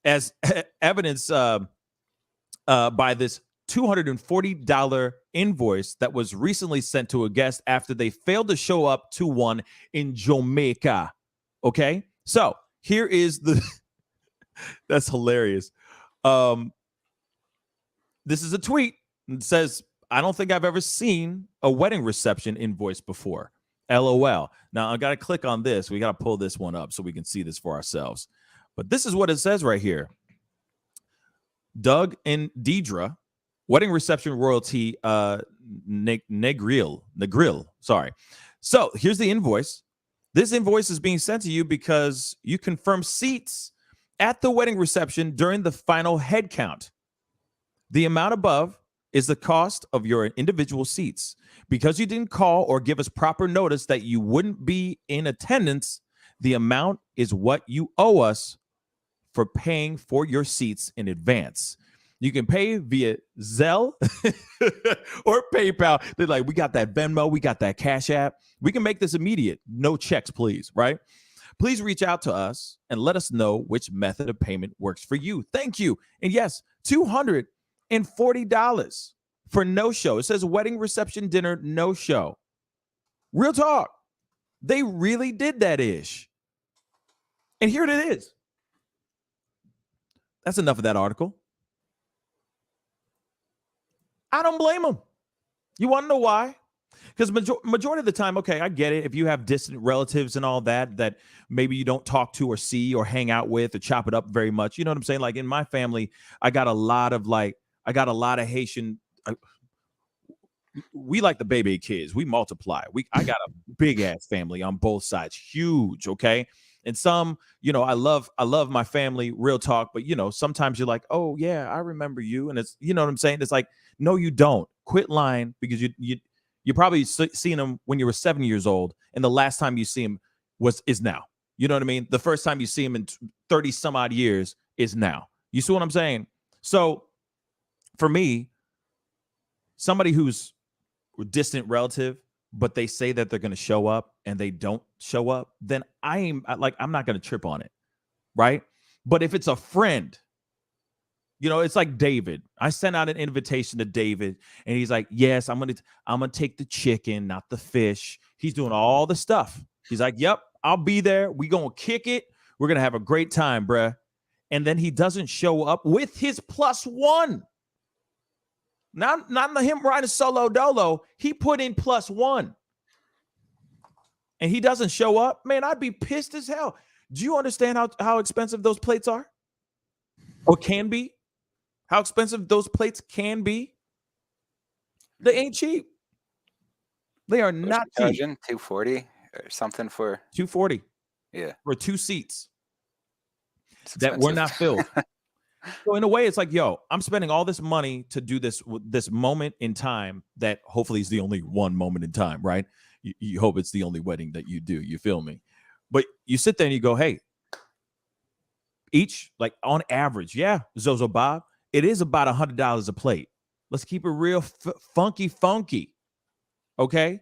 As evidenced by this $240 invoice that was recently sent to a guest after they failed to show up to one in Jamaica. Okay, so here is that's hilarious. This is a tweet. It says, "I don't think I've ever seen a wedding reception invoice before. LOL." Now I got to click on this. We got to pull this one up so we can see this for ourselves. But this is what it says right here. Doug and Deidre, wedding reception royalty, Negril. Sorry. So here's the invoice. This invoice is being sent to you because you confirmed seats at the wedding reception during the final head count. The amount above is the cost of your individual seats. Because you didn't call or give us proper notice that you wouldn't be in attendance, the amount is what you owe us for paying for your seats in advance. You can pay via Zelle or PayPal. They're like, we got that Venmo, we got that Cash App. We can make this immediate. No checks, please, right? Please reach out to us and let us know which method of payment works for you. Thank you. And yes, $240 for no show. It says wedding reception dinner, no show. Real talk. They really did that ish. And here it is. That's enough of that article. I don't blame them. You want to know why? Because majority of the time, okay, I get it. If you have distant relatives and all that maybe you don't talk to or see or hang out with or chop it up very much. You know what I'm saying? Like in my family, I got a lot of Haitian. We like the baby kids. We multiply. I got a big ass family on both sides. Huge. Okay. And some, I love my family, real talk. But, sometimes you're like, oh, yeah, I remember you. And it's, you know what I'm saying? It's like, no, you don't. Quit lying because you probably seen him when you were 7 years old. And the last time you see him is now. You know what I mean? The first time you see him in 30 some odd years is now. You see what I'm saying? So for me, somebody who's a distant relative, but they say that they're going to show up and they don't show up, then I'm not going to trip on it. Right. But if it's a friend, it's like David. I sent out an invitation to David and he's like, yes, I'm going to take the chicken, not the fish. He's doing all the stuff. He's like, yep, I'll be there. We going to kick it. We're going to have a great time, bruh. And then he doesn't show up with his +1. Not him riding solo dolo. He put in +1. And he doesn't show up. Man, I'd be pissed as hell. Do you understand how expensive those plates are? Or can be? How expensive those plates can be? They ain't cheap. They are not cheap. $240 or something for $240. Yeah. For 2 seats that were not filled. So in a way, it's like, yo, I'm spending all this money to do this moment in time that hopefully is the only one moment in time, right? You hope it's the only wedding that you do. You feel me? But you sit there and you go, hey, each, like on average, yeah, Zozo Bob, it is about $100 a plate. Let's keep it real funky. Okay?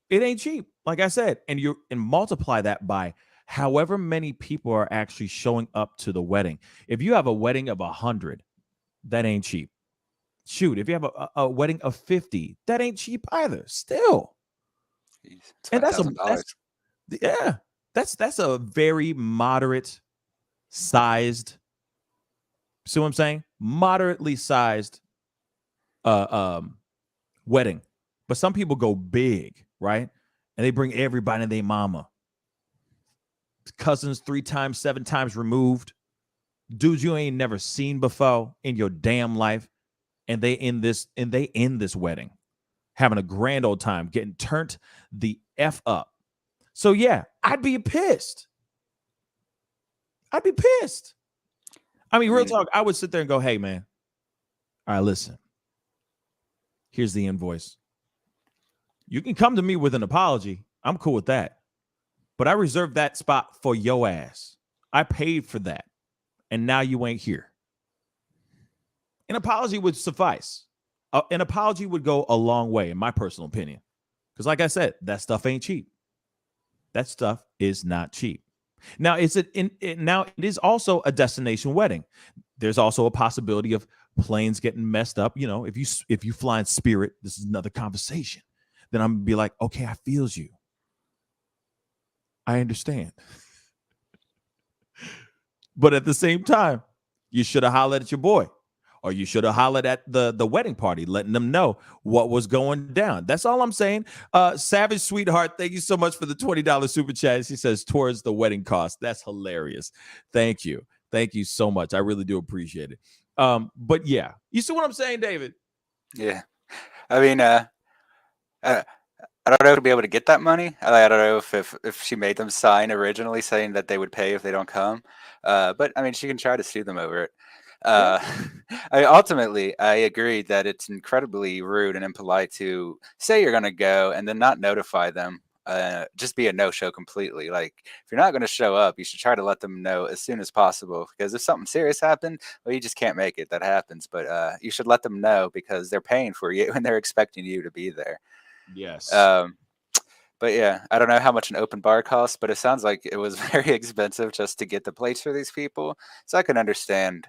It ain't cheap, like I said. And multiply that by however many people are actually showing up to the wedding. If you have a wedding of 100, that ain't cheap. Shoot, if you have a wedding of 50, that ain't cheap either. Still. Jeez, And that's a very moderate sized, see what I'm saying? Moderately sized wedding. But some people go big, right? And they bring everybody and their mama. Cousins 3 times, 7 times removed. Dudes you ain't never seen before in your damn life. And they end this wedding. Having a grand old time, getting turned the F up. So yeah, I'd be pissed. I mean, real talk, I would sit there and go, hey, man, all right, listen. Here's the invoice. You can come to me with an apology. I'm cool with that. But I reserved that spot for your ass. I paid for that. And now you ain't here. An apology would suffice. An apology would go a long way, in my personal opinion. Because like I said, that stuff ain't cheap. That stuff is not cheap. Now, it is also a destination wedding. There's also a possibility of planes getting messed up. You know, if you fly in Spirit, this is another conversation. Then I'm gonna be like, okay, I feels you. I understand. But at the same time, you should have hollered at your boy. Or you should have hollered at the wedding party, letting them know what was going down. That's all I'm saying. Savage Sweetheart, thank you so much for the $20 super chat. She says, towards the wedding cost. That's hilarious. Thank you. Thank you so much. I really do appreciate it. But yeah, you see what I'm saying, David? Yeah. I mean, I don't know if to be able to get that money. I don't know if she made them sign originally saying that they would pay if they don't come. But I mean, she can try to sue them over it. Ultimately, I agree that it's incredibly rude and impolite to say you're going to go and then not notify them. Just be a no-show completely. Like, if you're not going to show up, you should try to let them know as soon as possible. Because if something serious happened, well, you just can't make it. That happens. But you should let them know because they're paying for you and they're expecting you to be there. Yes. But yeah, I don't know how much an open bar costs, but it sounds like it was very expensive just to get the plates for these people. So I can understand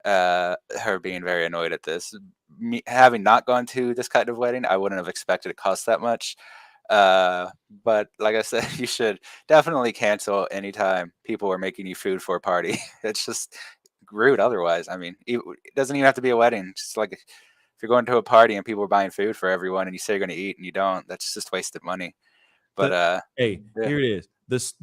her being very annoyed at this. Me having not gone to this kind of wedding, I wouldn't have expected it cost that much. But like I said, you should definitely cancel anytime people are making you food for a party. It's just rude otherwise. I mean, it doesn't even have to be a wedding. Just like if you're going to a party and people are buying food for everyone and you say you're going to eat and you don't, that's just wasted money. But hey, yeah. Here it is.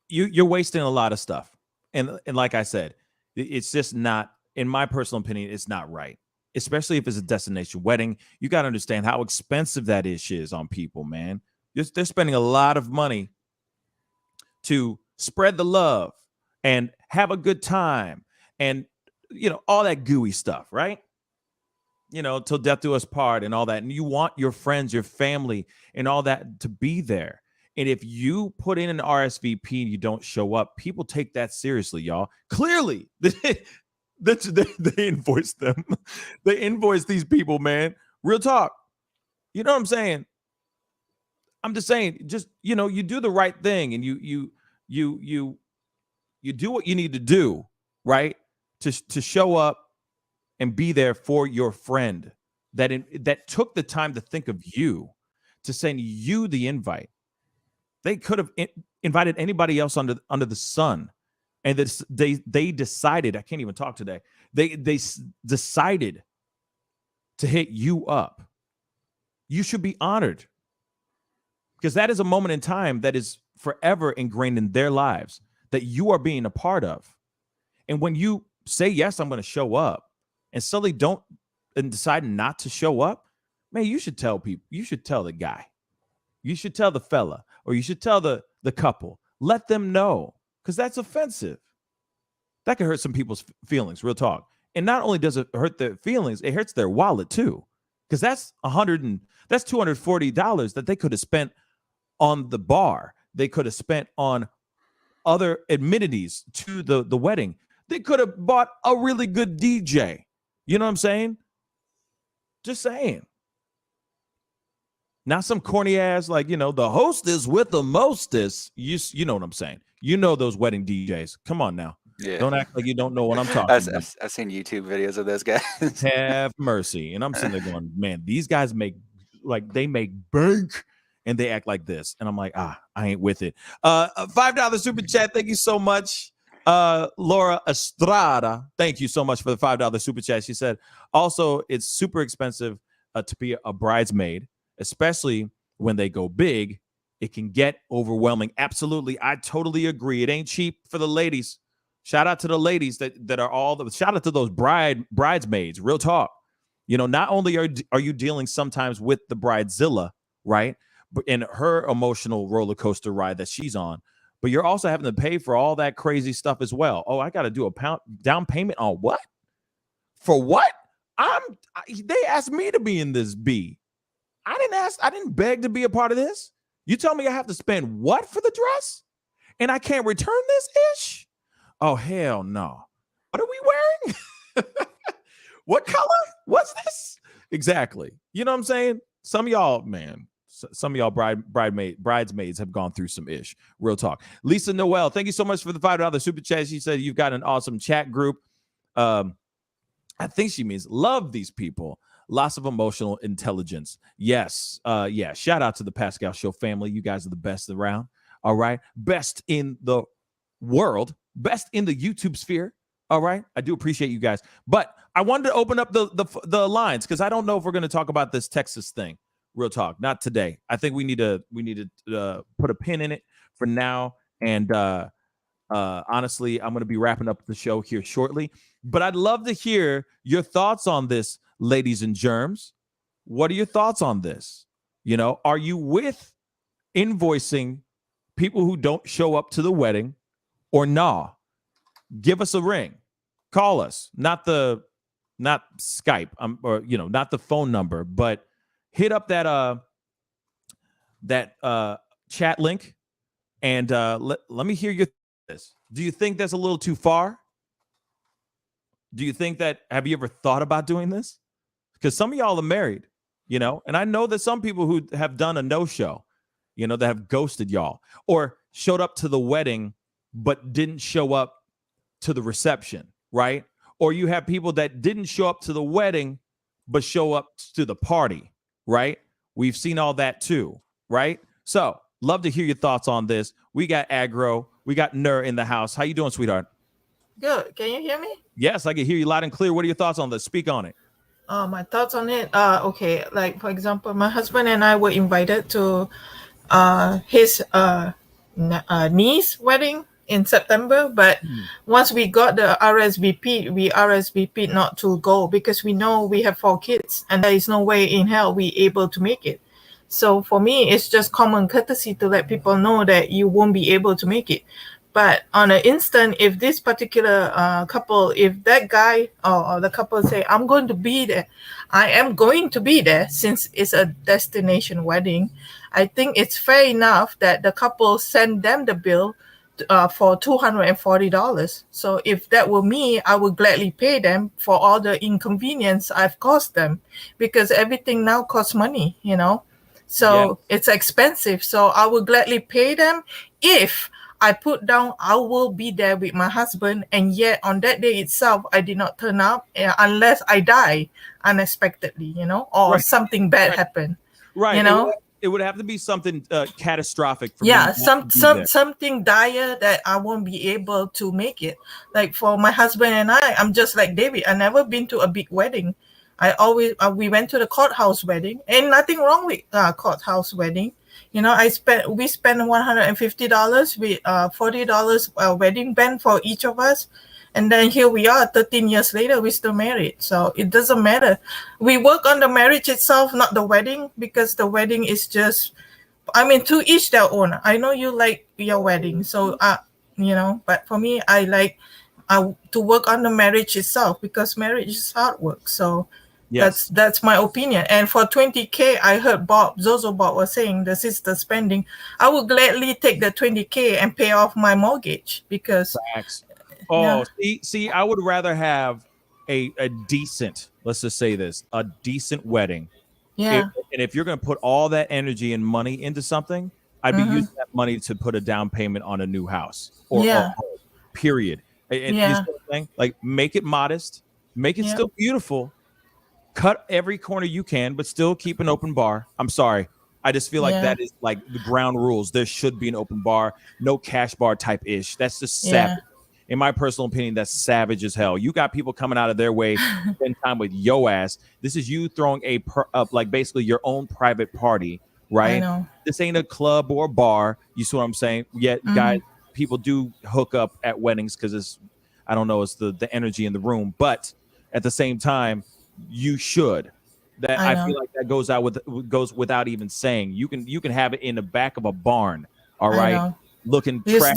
You're wasting a lot of stuff. And like I said, it's just not, in my personal opinion, it's not right. Especially if it's a destination wedding. You got to understand how expensive that is on people, man. They're spending a lot of money to spread the love and have a good time and, you know, all that gooey stuff, right? You know, till death do us part and all that. And you want your friends, your family, and all that to be there. And if you put in an RSVP and you don't show up, people take that seriously, y'all. Clearly, they invoice them. They invoice these people, man. Real talk. You know what I'm saying? I'm just saying, just, you know, you do the right thing and you do what you need to do, right? To show up and be there for your friend that took the time to think of you, to send you the invite. They could have invited anybody else under the sun, and they decided. I can't even talk today. They decided to hit you up. You should be honored because that is a moment in time that is forever ingrained in their lives that you are being a part of. And when you say yes, I'm going to show up, and suddenly don't and decide not to show up, man, you should tell people. You should tell the guy. You should tell the fella, or you should tell the couple. Let them know, because that's offensive. that can hurt some people's feelings, real talk. And not only does it hurt their feelings, it hurts their wallet too. Because that's $240 that they could have spent on the bar. They could have spent on other amenities to the wedding. They could have bought a really good DJ. You know what I'm saying? Just saying. Not some corny ass, like, the hostess with the mostest. You know what I'm saying? You know those wedding DJs. Come on now. Yeah. Don't act like you don't know what I'm talking about. I've seen YouTube videos of those guys. Have mercy. And I'm sitting there going, man, these guys make bank and they act like this. And I'm like, I ain't with it. $5 super chat. Thank you so much. Laura Estrada, thank you so much for the $5 super chat. She said, also, it's super expensive to be a bridesmaid, especially when they go big. It can get overwhelming. Absolutely. I totally agree. It ain't cheap for the ladies. Shout out to the ladies that are shout out to those bridesmaids. Real talk. Not only are you dealing sometimes with the bridezilla, right? But in her emotional roller coaster ride that she's on, but you're also having to pay for all that crazy stuff as well. Oh, I got to do a down payment on what? For what? They asked me to be in this B. I didn't beg to be a part of this. You tell me I have to spend what for the dress? And I can't return this ish? Oh, hell no. What are we wearing? What color? What's this? Exactly. You know what I'm saying? Some of y'all, man, some of y'all bridesmaids have gone through some ish. Real talk. Lisa Noel, thank you so much for the $5 super chat. She said you've got an awesome chat group. I think she means love these people. Lots of emotional intelligence. Yes. Yeah. Shout out to the Pascal Show family. You guys are the best around. All right. Best in the world. Best in the YouTube sphere. All right. I do appreciate you guys. But I wanted to open up the lines because I don't know if we're going to talk about this Texas thing. Real talk. Not today. I think we need to put a pin in it for now. And honestly, I'm going to be wrapping up the show here shortly. But I'd love to hear your thoughts on this, ladies and germs. What are your thoughts on this? Are you with invoicing people who don't show up to the wedding or nah? Give us a ring. Call us. Not Skype, or not the phone number, but hit up that chat link and let me hear your this. Do you think that's a little too far? Do you think have you ever thought about doing this? Because some of y'all are married, and I know that some people who have done a no-show, that have ghosted y'all or showed up to the wedding but didn't show up to the reception, right? Or you have people that didn't show up to the wedding but show up to the party, right? We've seen all that too, right? So love to hear your thoughts on this. We got Agro, we got Nur in the house. How you doing, sweetheart? Good. Can you hear me? Yes, I can hear you loud and clear. What are your thoughts on this? Speak on it. My thoughts on it. Okay. Like, for example, my husband and I were invited to his niece wedding in September, but once we got the RSVP, we RSVP'd not to go because we know we have 4 kids and there is no way in hell we able to make it. So for me, it's just common courtesy to let people know that you won't be able to make it. But on an instant, if this particular couple, if that guy or the couple say, I'm going to be there, I am going to be there since it's a destination wedding, I think it's fair enough that the couple send them the bill for $240. So if that were me, I would gladly pay them for all the inconvenience I've caused them because everything now costs money, So It's expensive. So I would gladly pay them if I put down I will be there with my husband, and yet on that day itself, I did not turn up unless I die unexpectedly, or something bad happened. Right. It would have to be something catastrophic. For something dire that I won't be able to make it. Like for my husband and I'm just like David. I've never been to a big wedding. We went to the courthouse wedding, and nothing wrong with courthouse wedding. We spent $150 with $40 wedding band for each of us. And then here we are 13 years later, we're still married. So it doesn't matter. We work on the marriage itself, not the wedding, because the wedding is just, to each their own. I know you like your wedding. So, but for me, I like to work on the marriage itself, because marriage is hard work. So Yes. that's my opinion. And for 20K, I heard Zozo Bob was saying the sister spending. I would gladly take the 20K and pay off my mortgage, because Facts. Oh, see, I would rather have a decent, let's just say this, a decent wedding. Yeah. And if you're going to put all that energy and money into something, I'd be using that money to put a down payment on a new house or a home, period. And you see what I'm saying? Like, make it modest, make it still beautiful, cut every corner you can, but still keep an open bar. I'm sorry. I just feel like that is like the ground rules. There should be an open bar, no cash bar type ish. That's just savage. In my personal opinion, that's savage as hell. You got people coming out of their way to spend time with yo ass. This is you throwing like basically your own private party, right? I know. This ain't a club or a bar. You see what I'm saying? Yet, guys, people do hook up at weddings because it's, I don't know, it's the energy in the room. But at the same time, you should. That I feel like that goes without even saying. You can have it in the back of a barn, all right, looking trash.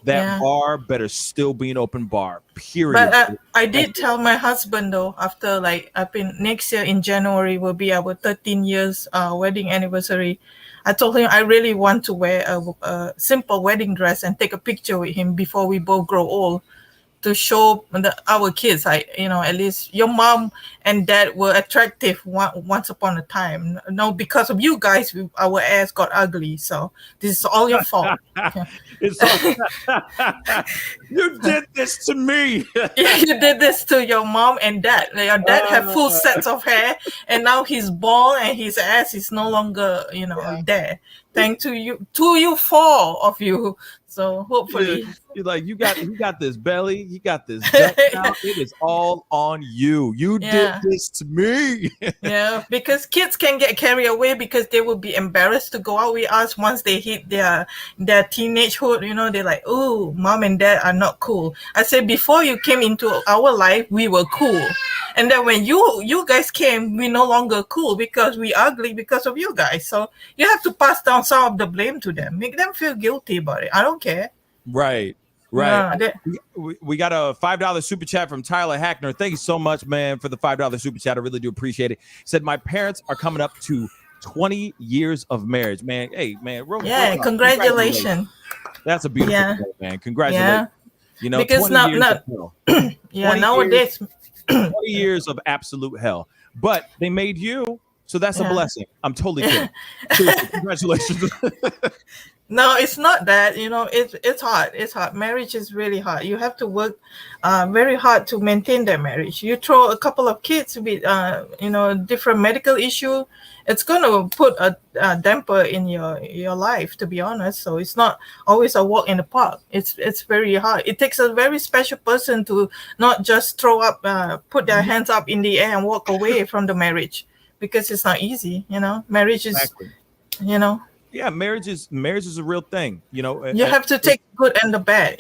That bar better still be an open bar, period. But I did tell my husband, though, after like I've been next year in January will be our 13 years wedding anniversary. I told him I really want to wear a simple wedding dress and take a picture with him before we both grow old, to show our kids, at least your mom and dad were attractive once upon a time. No, because of you guys, our ass got ugly. So this is all your fault. You did this to me. You did this to your mom and dad. Your dad had full sets of hair, and now he's bald and his ass is no longer, there. Thanks to you, four of you. So hopefully, you're like, you got this belly, you got this gut now. It is all on you. You did this to me. Yeah, because kids can get carried away because they will be embarrassed to go out with us once they hit their teenagehood. They're like, oh, mom and dad are not cool. I said, before you came into our life, we were cool. And then when you guys came, we no longer cool because we ugly because of you guys. So you have to pass down some of the blame to them. Make them feel guilty about it. I don't care. Right. We got a $5 super chat from Tyler Hackner. Thank you so much, man, for the $5 super chat. I really do appreciate it. He said, my parents are coming up to 20 years of marriage, man. Hey, man. Congratulations. That's a beautiful thing, man. Congratulations. Yeah. Because nowadays 20 years of absolute hell. But they made you, so that's a blessing. I'm totally kidding. Seriously, congratulations. No, it's not that. It's hard. It's hard. Marriage is really hard. You have to work very hard to maintain that marriage. You throw a couple of kids with different medical issue, it's going to put a damper in your life, to be honest. So it's not always a walk in the park. It's very hard. It takes a very special person to not just put their hands up in the air and walk away from the marriage, because it's not easy. Marriage is, Yeah, marriage is a real thing. You have to take the good and the bad.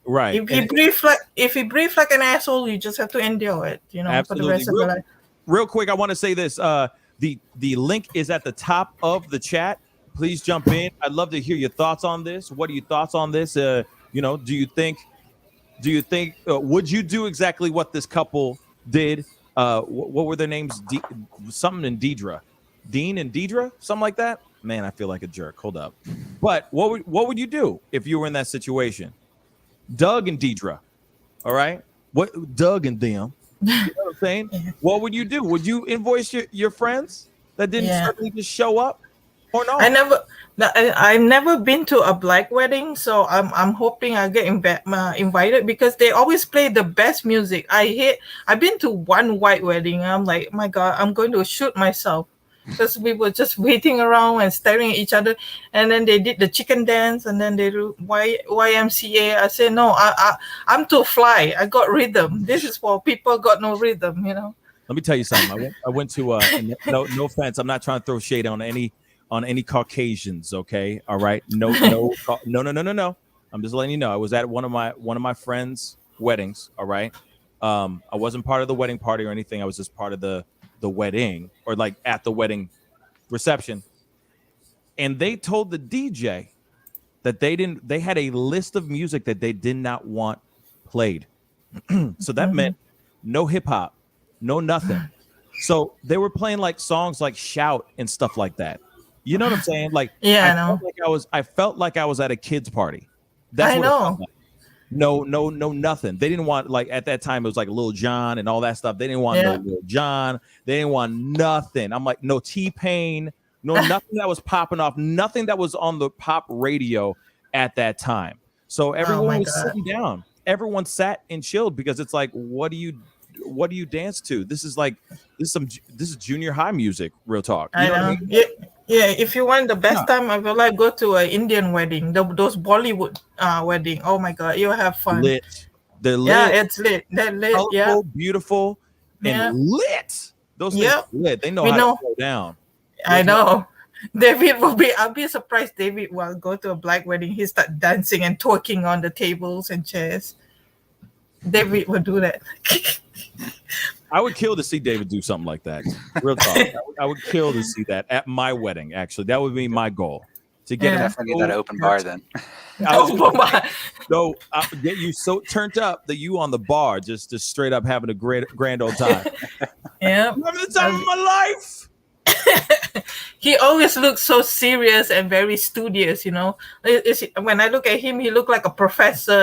Right. If you breathe like an asshole, you just have to endure it. Absolutely. For the rest of your life. Real quick, I want to say this. The link is at the top of the chat. Please jump in. I'd love to hear your thoughts on this. What are your thoughts on this? Do you think would you do exactly what this couple did? What were their names? Something in Deidre, Dean and Deidre, something like that. Man, I feel like a jerk. Hold up. But what would you do if you were in that situation? Doug and Deidre. All right. What Doug and them? You know what I'm saying? What would you do? Would you invoice your friends that didn't suddenly just show up, or no? I've never been to a black wedding, so I'm hoping I get invited, because they always play the best music. I've been to one white wedding. I'm like, my God, I'm going to shoot myself, because we were just waiting around and staring at each other, and then they did the chicken dance, and then they do YMCA. I said, no, I'm too fly. I got rhythm. This is for people got no rhythm. Let me tell you something. I went to no offense. I'm not trying to throw shade on any Caucasians. Okay, all right. No. I'm just letting you know. I was at one of my friends' weddings. All right. I wasn't part of the wedding party or anything. I was just part of the wedding, or like at the wedding reception, and they told the DJ that they had a list of music that they did not want played. So that meant no hip hop, no nothing. So they were playing like songs like Shout and stuff like that. You know what I'm saying? Like, Yeah, I know. I felt like I was at a kid's party. That's I what it know. felt like. No, nothing. They didn't want, like, at that time it was like Lil Jon and all that stuff. They didn't want no Lil Jon. They didn't want nothing. I'm like, no T-Pain, no nothing that was popping off, nothing that was on the pop radio at that time. So everyone was sitting down. Everyone sat and chilled because it's like, what do you dance to? This is junior high music, real talk. You know what I mean? Yeah, if you want the best time, I will like go to an Indian wedding, those Bollywood wedding. Oh my God, you have fun. They're lit. Yeah, it's lit. They're lit. Colorful, beautiful, and lit. Those things are lit. They know how to slow down. I know. I'll be surprised David will go to a black wedding. He start dancing and twerking on the tables and chairs. David will do that. I would kill to see David do something like that. Real talk. I would kill to see that at my wedding. Actually, that would be my goal to get him definitely that open bar. Then, so I'll get you so turned up that you on the bar, just straight up having a grand old time. Yeah, having the time of my life. He always looks so serious and very studious. You know, when I look at him, he looked like a professor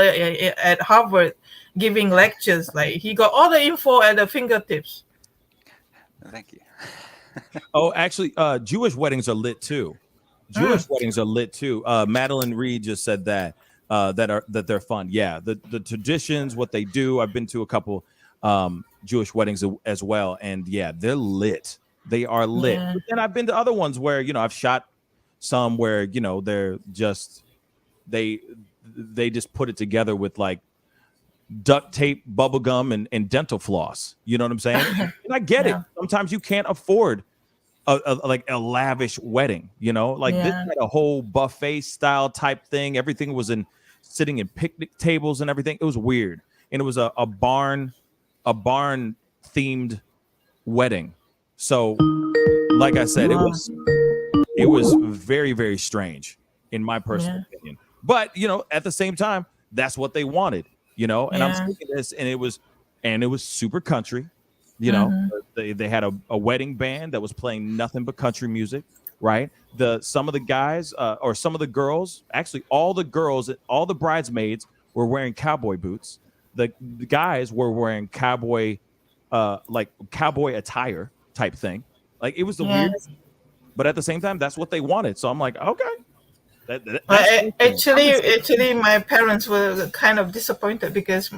at Harvard, giving lectures. Like he got all the info at the fingertips. Thank you. Oh, actually, Jewish weddings are lit too. Weddings are lit too. Madeline Reed just said that they're fun. Yeah, the traditions, what they do. I've been to a couple Jewish weddings as well, and yeah, they're lit. They are lit. Yeah. And I've been to other ones where I've shot some where they're just they just put it together with like duct tape, bubble gum, and dental floss. You know what I'm saying? And I get it. Sometimes you can't afford a lavish wedding. This had a whole buffet style type thing. Everything was sitting in picnic tables and everything. It was weird, and it was a barn themed wedding. So, like I said, it was very, very strange in my personal opinion. But at the same time, that's what they wanted. And I'm speaking this, and it was super country. They had a wedding band that was playing nothing but country music, right? Some of the guys or some of the girls, actually all the bridesmaids were wearing cowboy boots. The guys were wearing cowboy attire type thing. Like it was the weirdest, but at the same time, that's what they wanted. So I'm like, okay. Actually, my parents were kind of disappointed because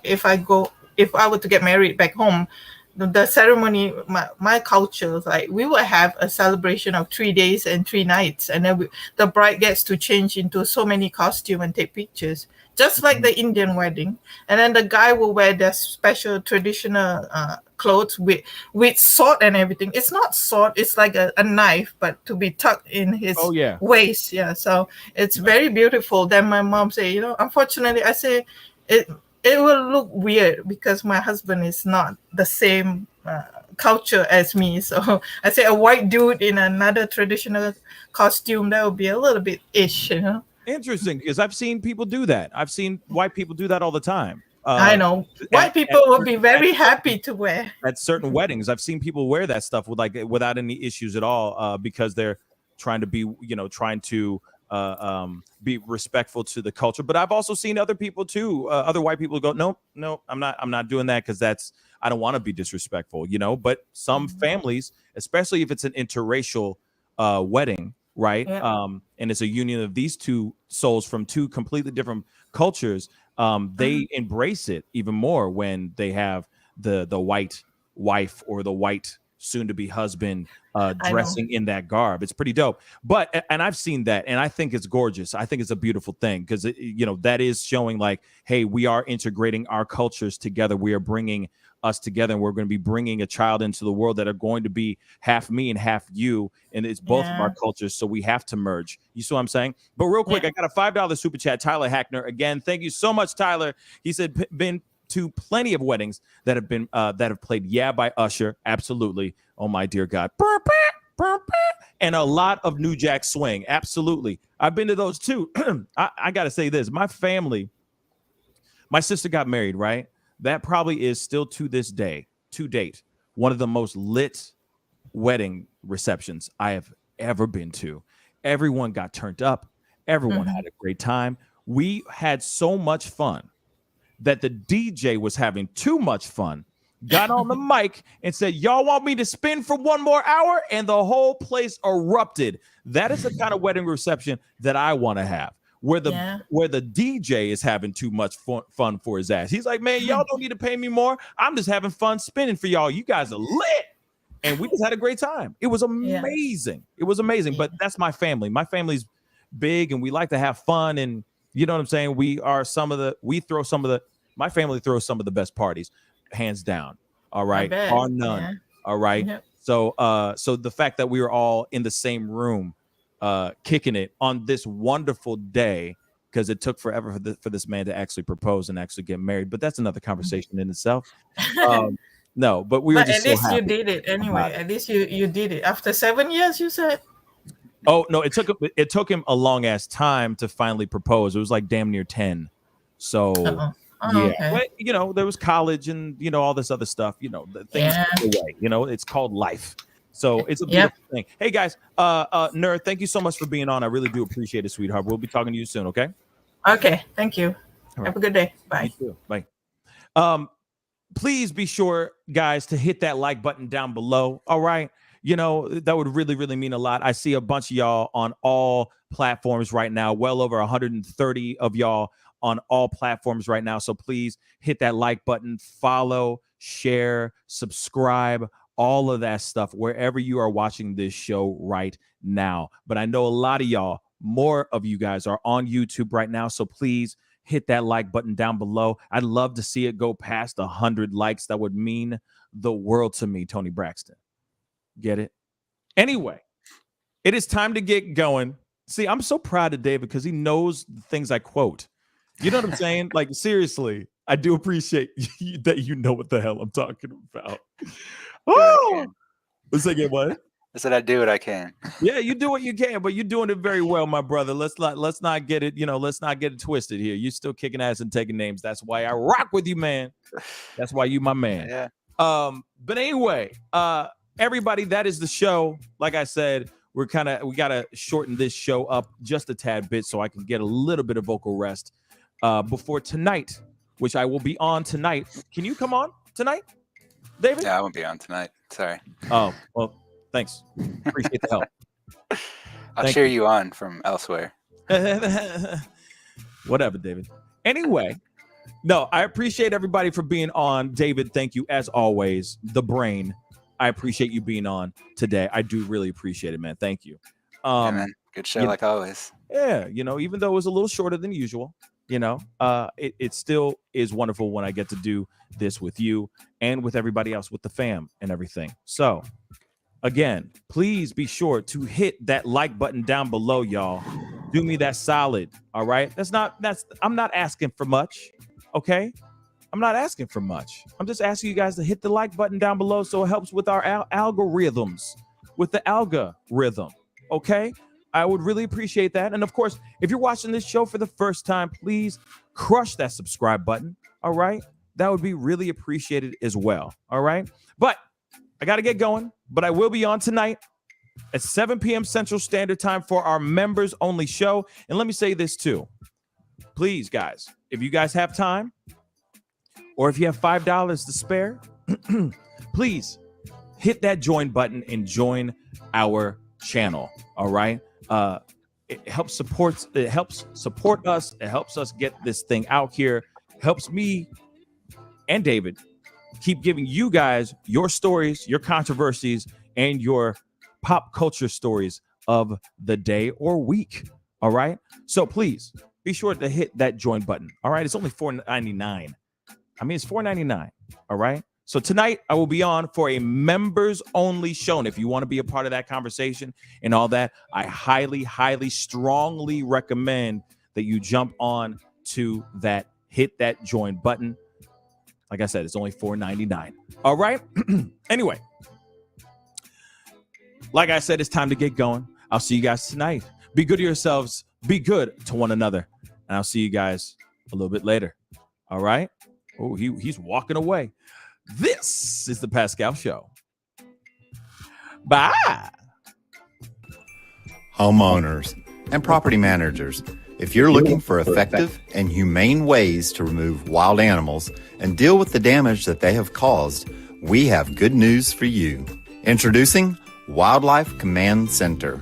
if I were to get married back home, the ceremony, my culture, like we will have a celebration of 3 days and 3 nights, and then the bride gets to change into so many costumes and take pictures, just like the Indian wedding. And then the guy will wear their special traditional clothes with sword and everything. It's not sword, it's like a knife, but to be tucked in his waist. Yeah, so it's very beautiful. Then my mom say, unfortunately, I say it will look weird because my husband is not the same culture as me. So I say a white dude in another traditional costume, that would be a little bit ish, Interesting, because I've seen people do that. I've seen white people do that all the time. I know. White people will be very happy to wear. At certain weddings, I've seen people wear that stuff without any issues at all because they're trying to be, be respectful to the culture. But I've also seen other people too, other white people go, no, I'm not doing that because I don't want to be disrespectful, But some families, especially if it's an interracial wedding, right? And it's a union of these two souls from two completely different cultures. They embrace it even more when they have the white wife or the white soon-to-be husband dressing in that garb. It's pretty dope. And I've seen that, and I think it's gorgeous. I think it's a beautiful thing because that is showing like, hey, we are integrating our cultures together. We are bringing us together, and we're going to be bringing a child into the world that are going to be half me and half you, and it's both of our cultures, so we have to merge. You see what I'm saying? But real quick, I got a $5 super chat. Tyler Hackner, again, thank you so much, Tyler. He said, been to plenty of weddings that have played Yeah by Usher, absolutely. Oh my dear God, and a lot of New Jack Swing, absolutely. I've been to those too. I got to say this: my family My sister got married, right? That probably is still to this day, to date, one of the most lit wedding receptions I have ever been to. Everyone got turned up. Everyone had a great time. We had so much fun that the DJ was having too much fun, got on the mic and said, y'all want me to spin for one more hour? And the whole place erupted. That is the kind of wedding reception that I want to have, where the DJ is having too much fun for his ass. He's like, man, y'all don't need to pay me more. I'm just having fun spinning for y'all. You guys are lit. And we just had a great time. It was amazing. It was amazing. But that's my family. My family's big and we like to have fun. And you know what I'm saying? My family throws some of the best parties, hands down. All right. Bar none. Yeah. All right. Yep. So the fact that we were all in the same room, kicking it on this wonderful day, because it took forever for this man to actually propose and actually get married. But that's another conversation in itself. No, but we were just at least you did it anyway. At least you did it after 7 years, you said. Oh no, it took him a long ass time to finally propose. It was like damn near 10. So okay. But you know, there was college and you know all this other stuff. You know, the things go away. You know, it's called life. So it's a beautiful thing. Hey guys, Nerd, thank you so much for being on. I really do appreciate it, sweetheart. We'll be talking to you soon. Okay. Okay. Thank you. Right. Have a good day. Bye. You too. Bye. Please be sure, guys, to hit that like button down below. All right. You know, that would really, really mean a lot. I see a bunch of y'all on all platforms right now, well over 130 of y'all on all platforms right now. So please hit that like button, follow, share, subscribe, all of that stuff, wherever you are watching this show right now. But I know a lot of y'all, more of you guys are on YouTube right now. So please hit that like button down below. I'd love to see it go past 100 likes. That would mean the world to me, Tony Braxton. Get it? Anyway, it is time to get going. See, I'm so proud of David because he knows the things I quote. You know what I'm saying? Like, seriously, I do appreciate that you know what the hell I'm talking about. Oh, let's say again, what? I said I do what I can. Yeah, you do what you can, but you're doing it very well, my brother. Let's not get it, let's not get it twisted here. You're still kicking ass and taking names. That's why I rock with you, man. That's why you my man. Yeah. But anyway, everybody, that is the show. Like I said, we gotta shorten this show up just a tad bit so I can get a little bit of vocal rest before tonight, which I will be on tonight. Can you come on tonight, David? Yeah, I won't be on tonight. Sorry. Oh, well, thanks. Appreciate the help. I'll cheer you on from elsewhere. Whatever, David. Anyway, no, I appreciate everybody for being on. David, thank you as always. The brain. I appreciate you being on today. I do really appreciate it, man. Thank you. Yeah, man. Good show, like always. Yeah, even though it was a little shorter than usual, it still is wonderful when I get to do this with you and with everybody else, with the fam and everything. So, again, please be sure to hit that like button down below, y'all. Do me that solid, all right? I'm not asking for much, okay? I'm not asking for much. I'm just asking you guys to hit the like button down below so it helps with our algorithms, with the algorithm, okay? I would really appreciate that. And of course, if you're watching this show for the first time, please crush that subscribe button, all right? That would be really appreciated as well, all right? But I got to get going, but I will be on tonight at 7 p.m. Central Standard Time for our members only show. And let me say this too. Please, guys, if you guys have time, or if you have $5 to spare, please hit that join button and join our channel. All right. It helps support us. It helps us get this thing out here. Helps me and David keep giving you guys your stories, your controversies, and your pop culture stories of the day or week. All right. So please be sure to hit that join button. All right. It's only $4.99. I mean, it's $4.99. All right. So tonight I will be on for a members only show. And if you want to be a part of that conversation and all that, I highly, highly, strongly recommend that you jump on to that, hit that join button. Like I said, it's only $4.99. All right. Anyway, like I said, it's time to get going. I'll see you guys tonight. Be good to yourselves. Be good to one another. And I'll see you guys a little bit later. All right. Oh, he's walking away. This is the Pascal Show. Bye. Homeowners and property managers, if you're looking for effective and humane ways to remove wild animals and deal with the damage that they have caused, we have good news for you. Introducing Wildlife Command Center,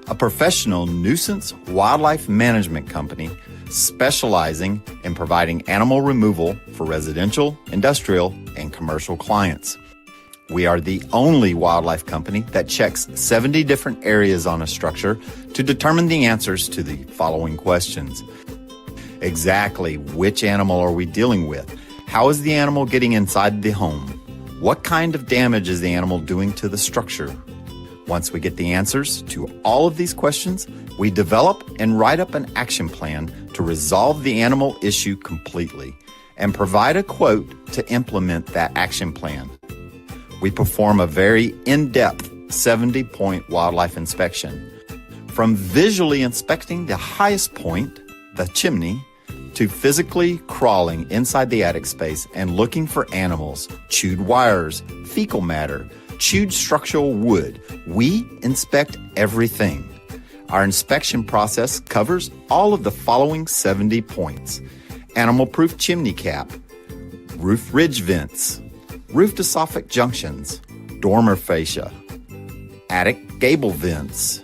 a professional nuisance wildlife management company specializing in providing animal removal for residential, industrial, and commercial clients. We are the only wildlife company that checks 70 different areas on a structure to determine the answers to the following questions. Exactly which animal are we dealing with? How is the animal getting inside the home? What kind of damage is the animal doing to the structure? Once we get the answers to all of these questions, we develop and write up an action plan to resolve the animal issue completely and provide a quote to implement that action plan. We perform a very in-depth 70-point wildlife inspection. From visually inspecting the highest point, the chimney, to physically crawling inside the attic space and looking for animals, chewed wires, fecal matter, chewed structural wood. We inspect everything. Our inspection process covers all of the following 70 points: animal-proof chimney cap, roof ridge vents, roof to soffit junctions, dormer fascia, attic gable vents,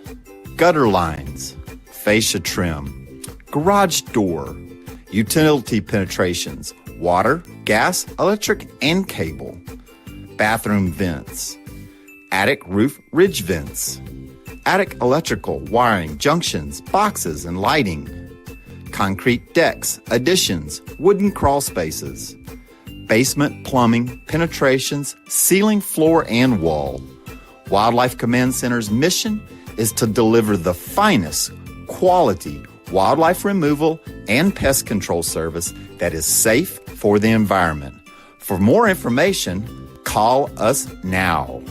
gutter lines, fascia trim, garage door, utility penetrations, water, gas, electric, and cable, bathroom vents, attic roof ridge vents, attic electrical, wiring, junctions, boxes, and lighting, concrete decks, additions, wooden crawl spaces, basement plumbing, penetrations, ceiling, floor, and wall. Wildlife Command Center's mission is to deliver the finest quality wildlife removal and pest control service that is safe for the environment. For more information, call us now.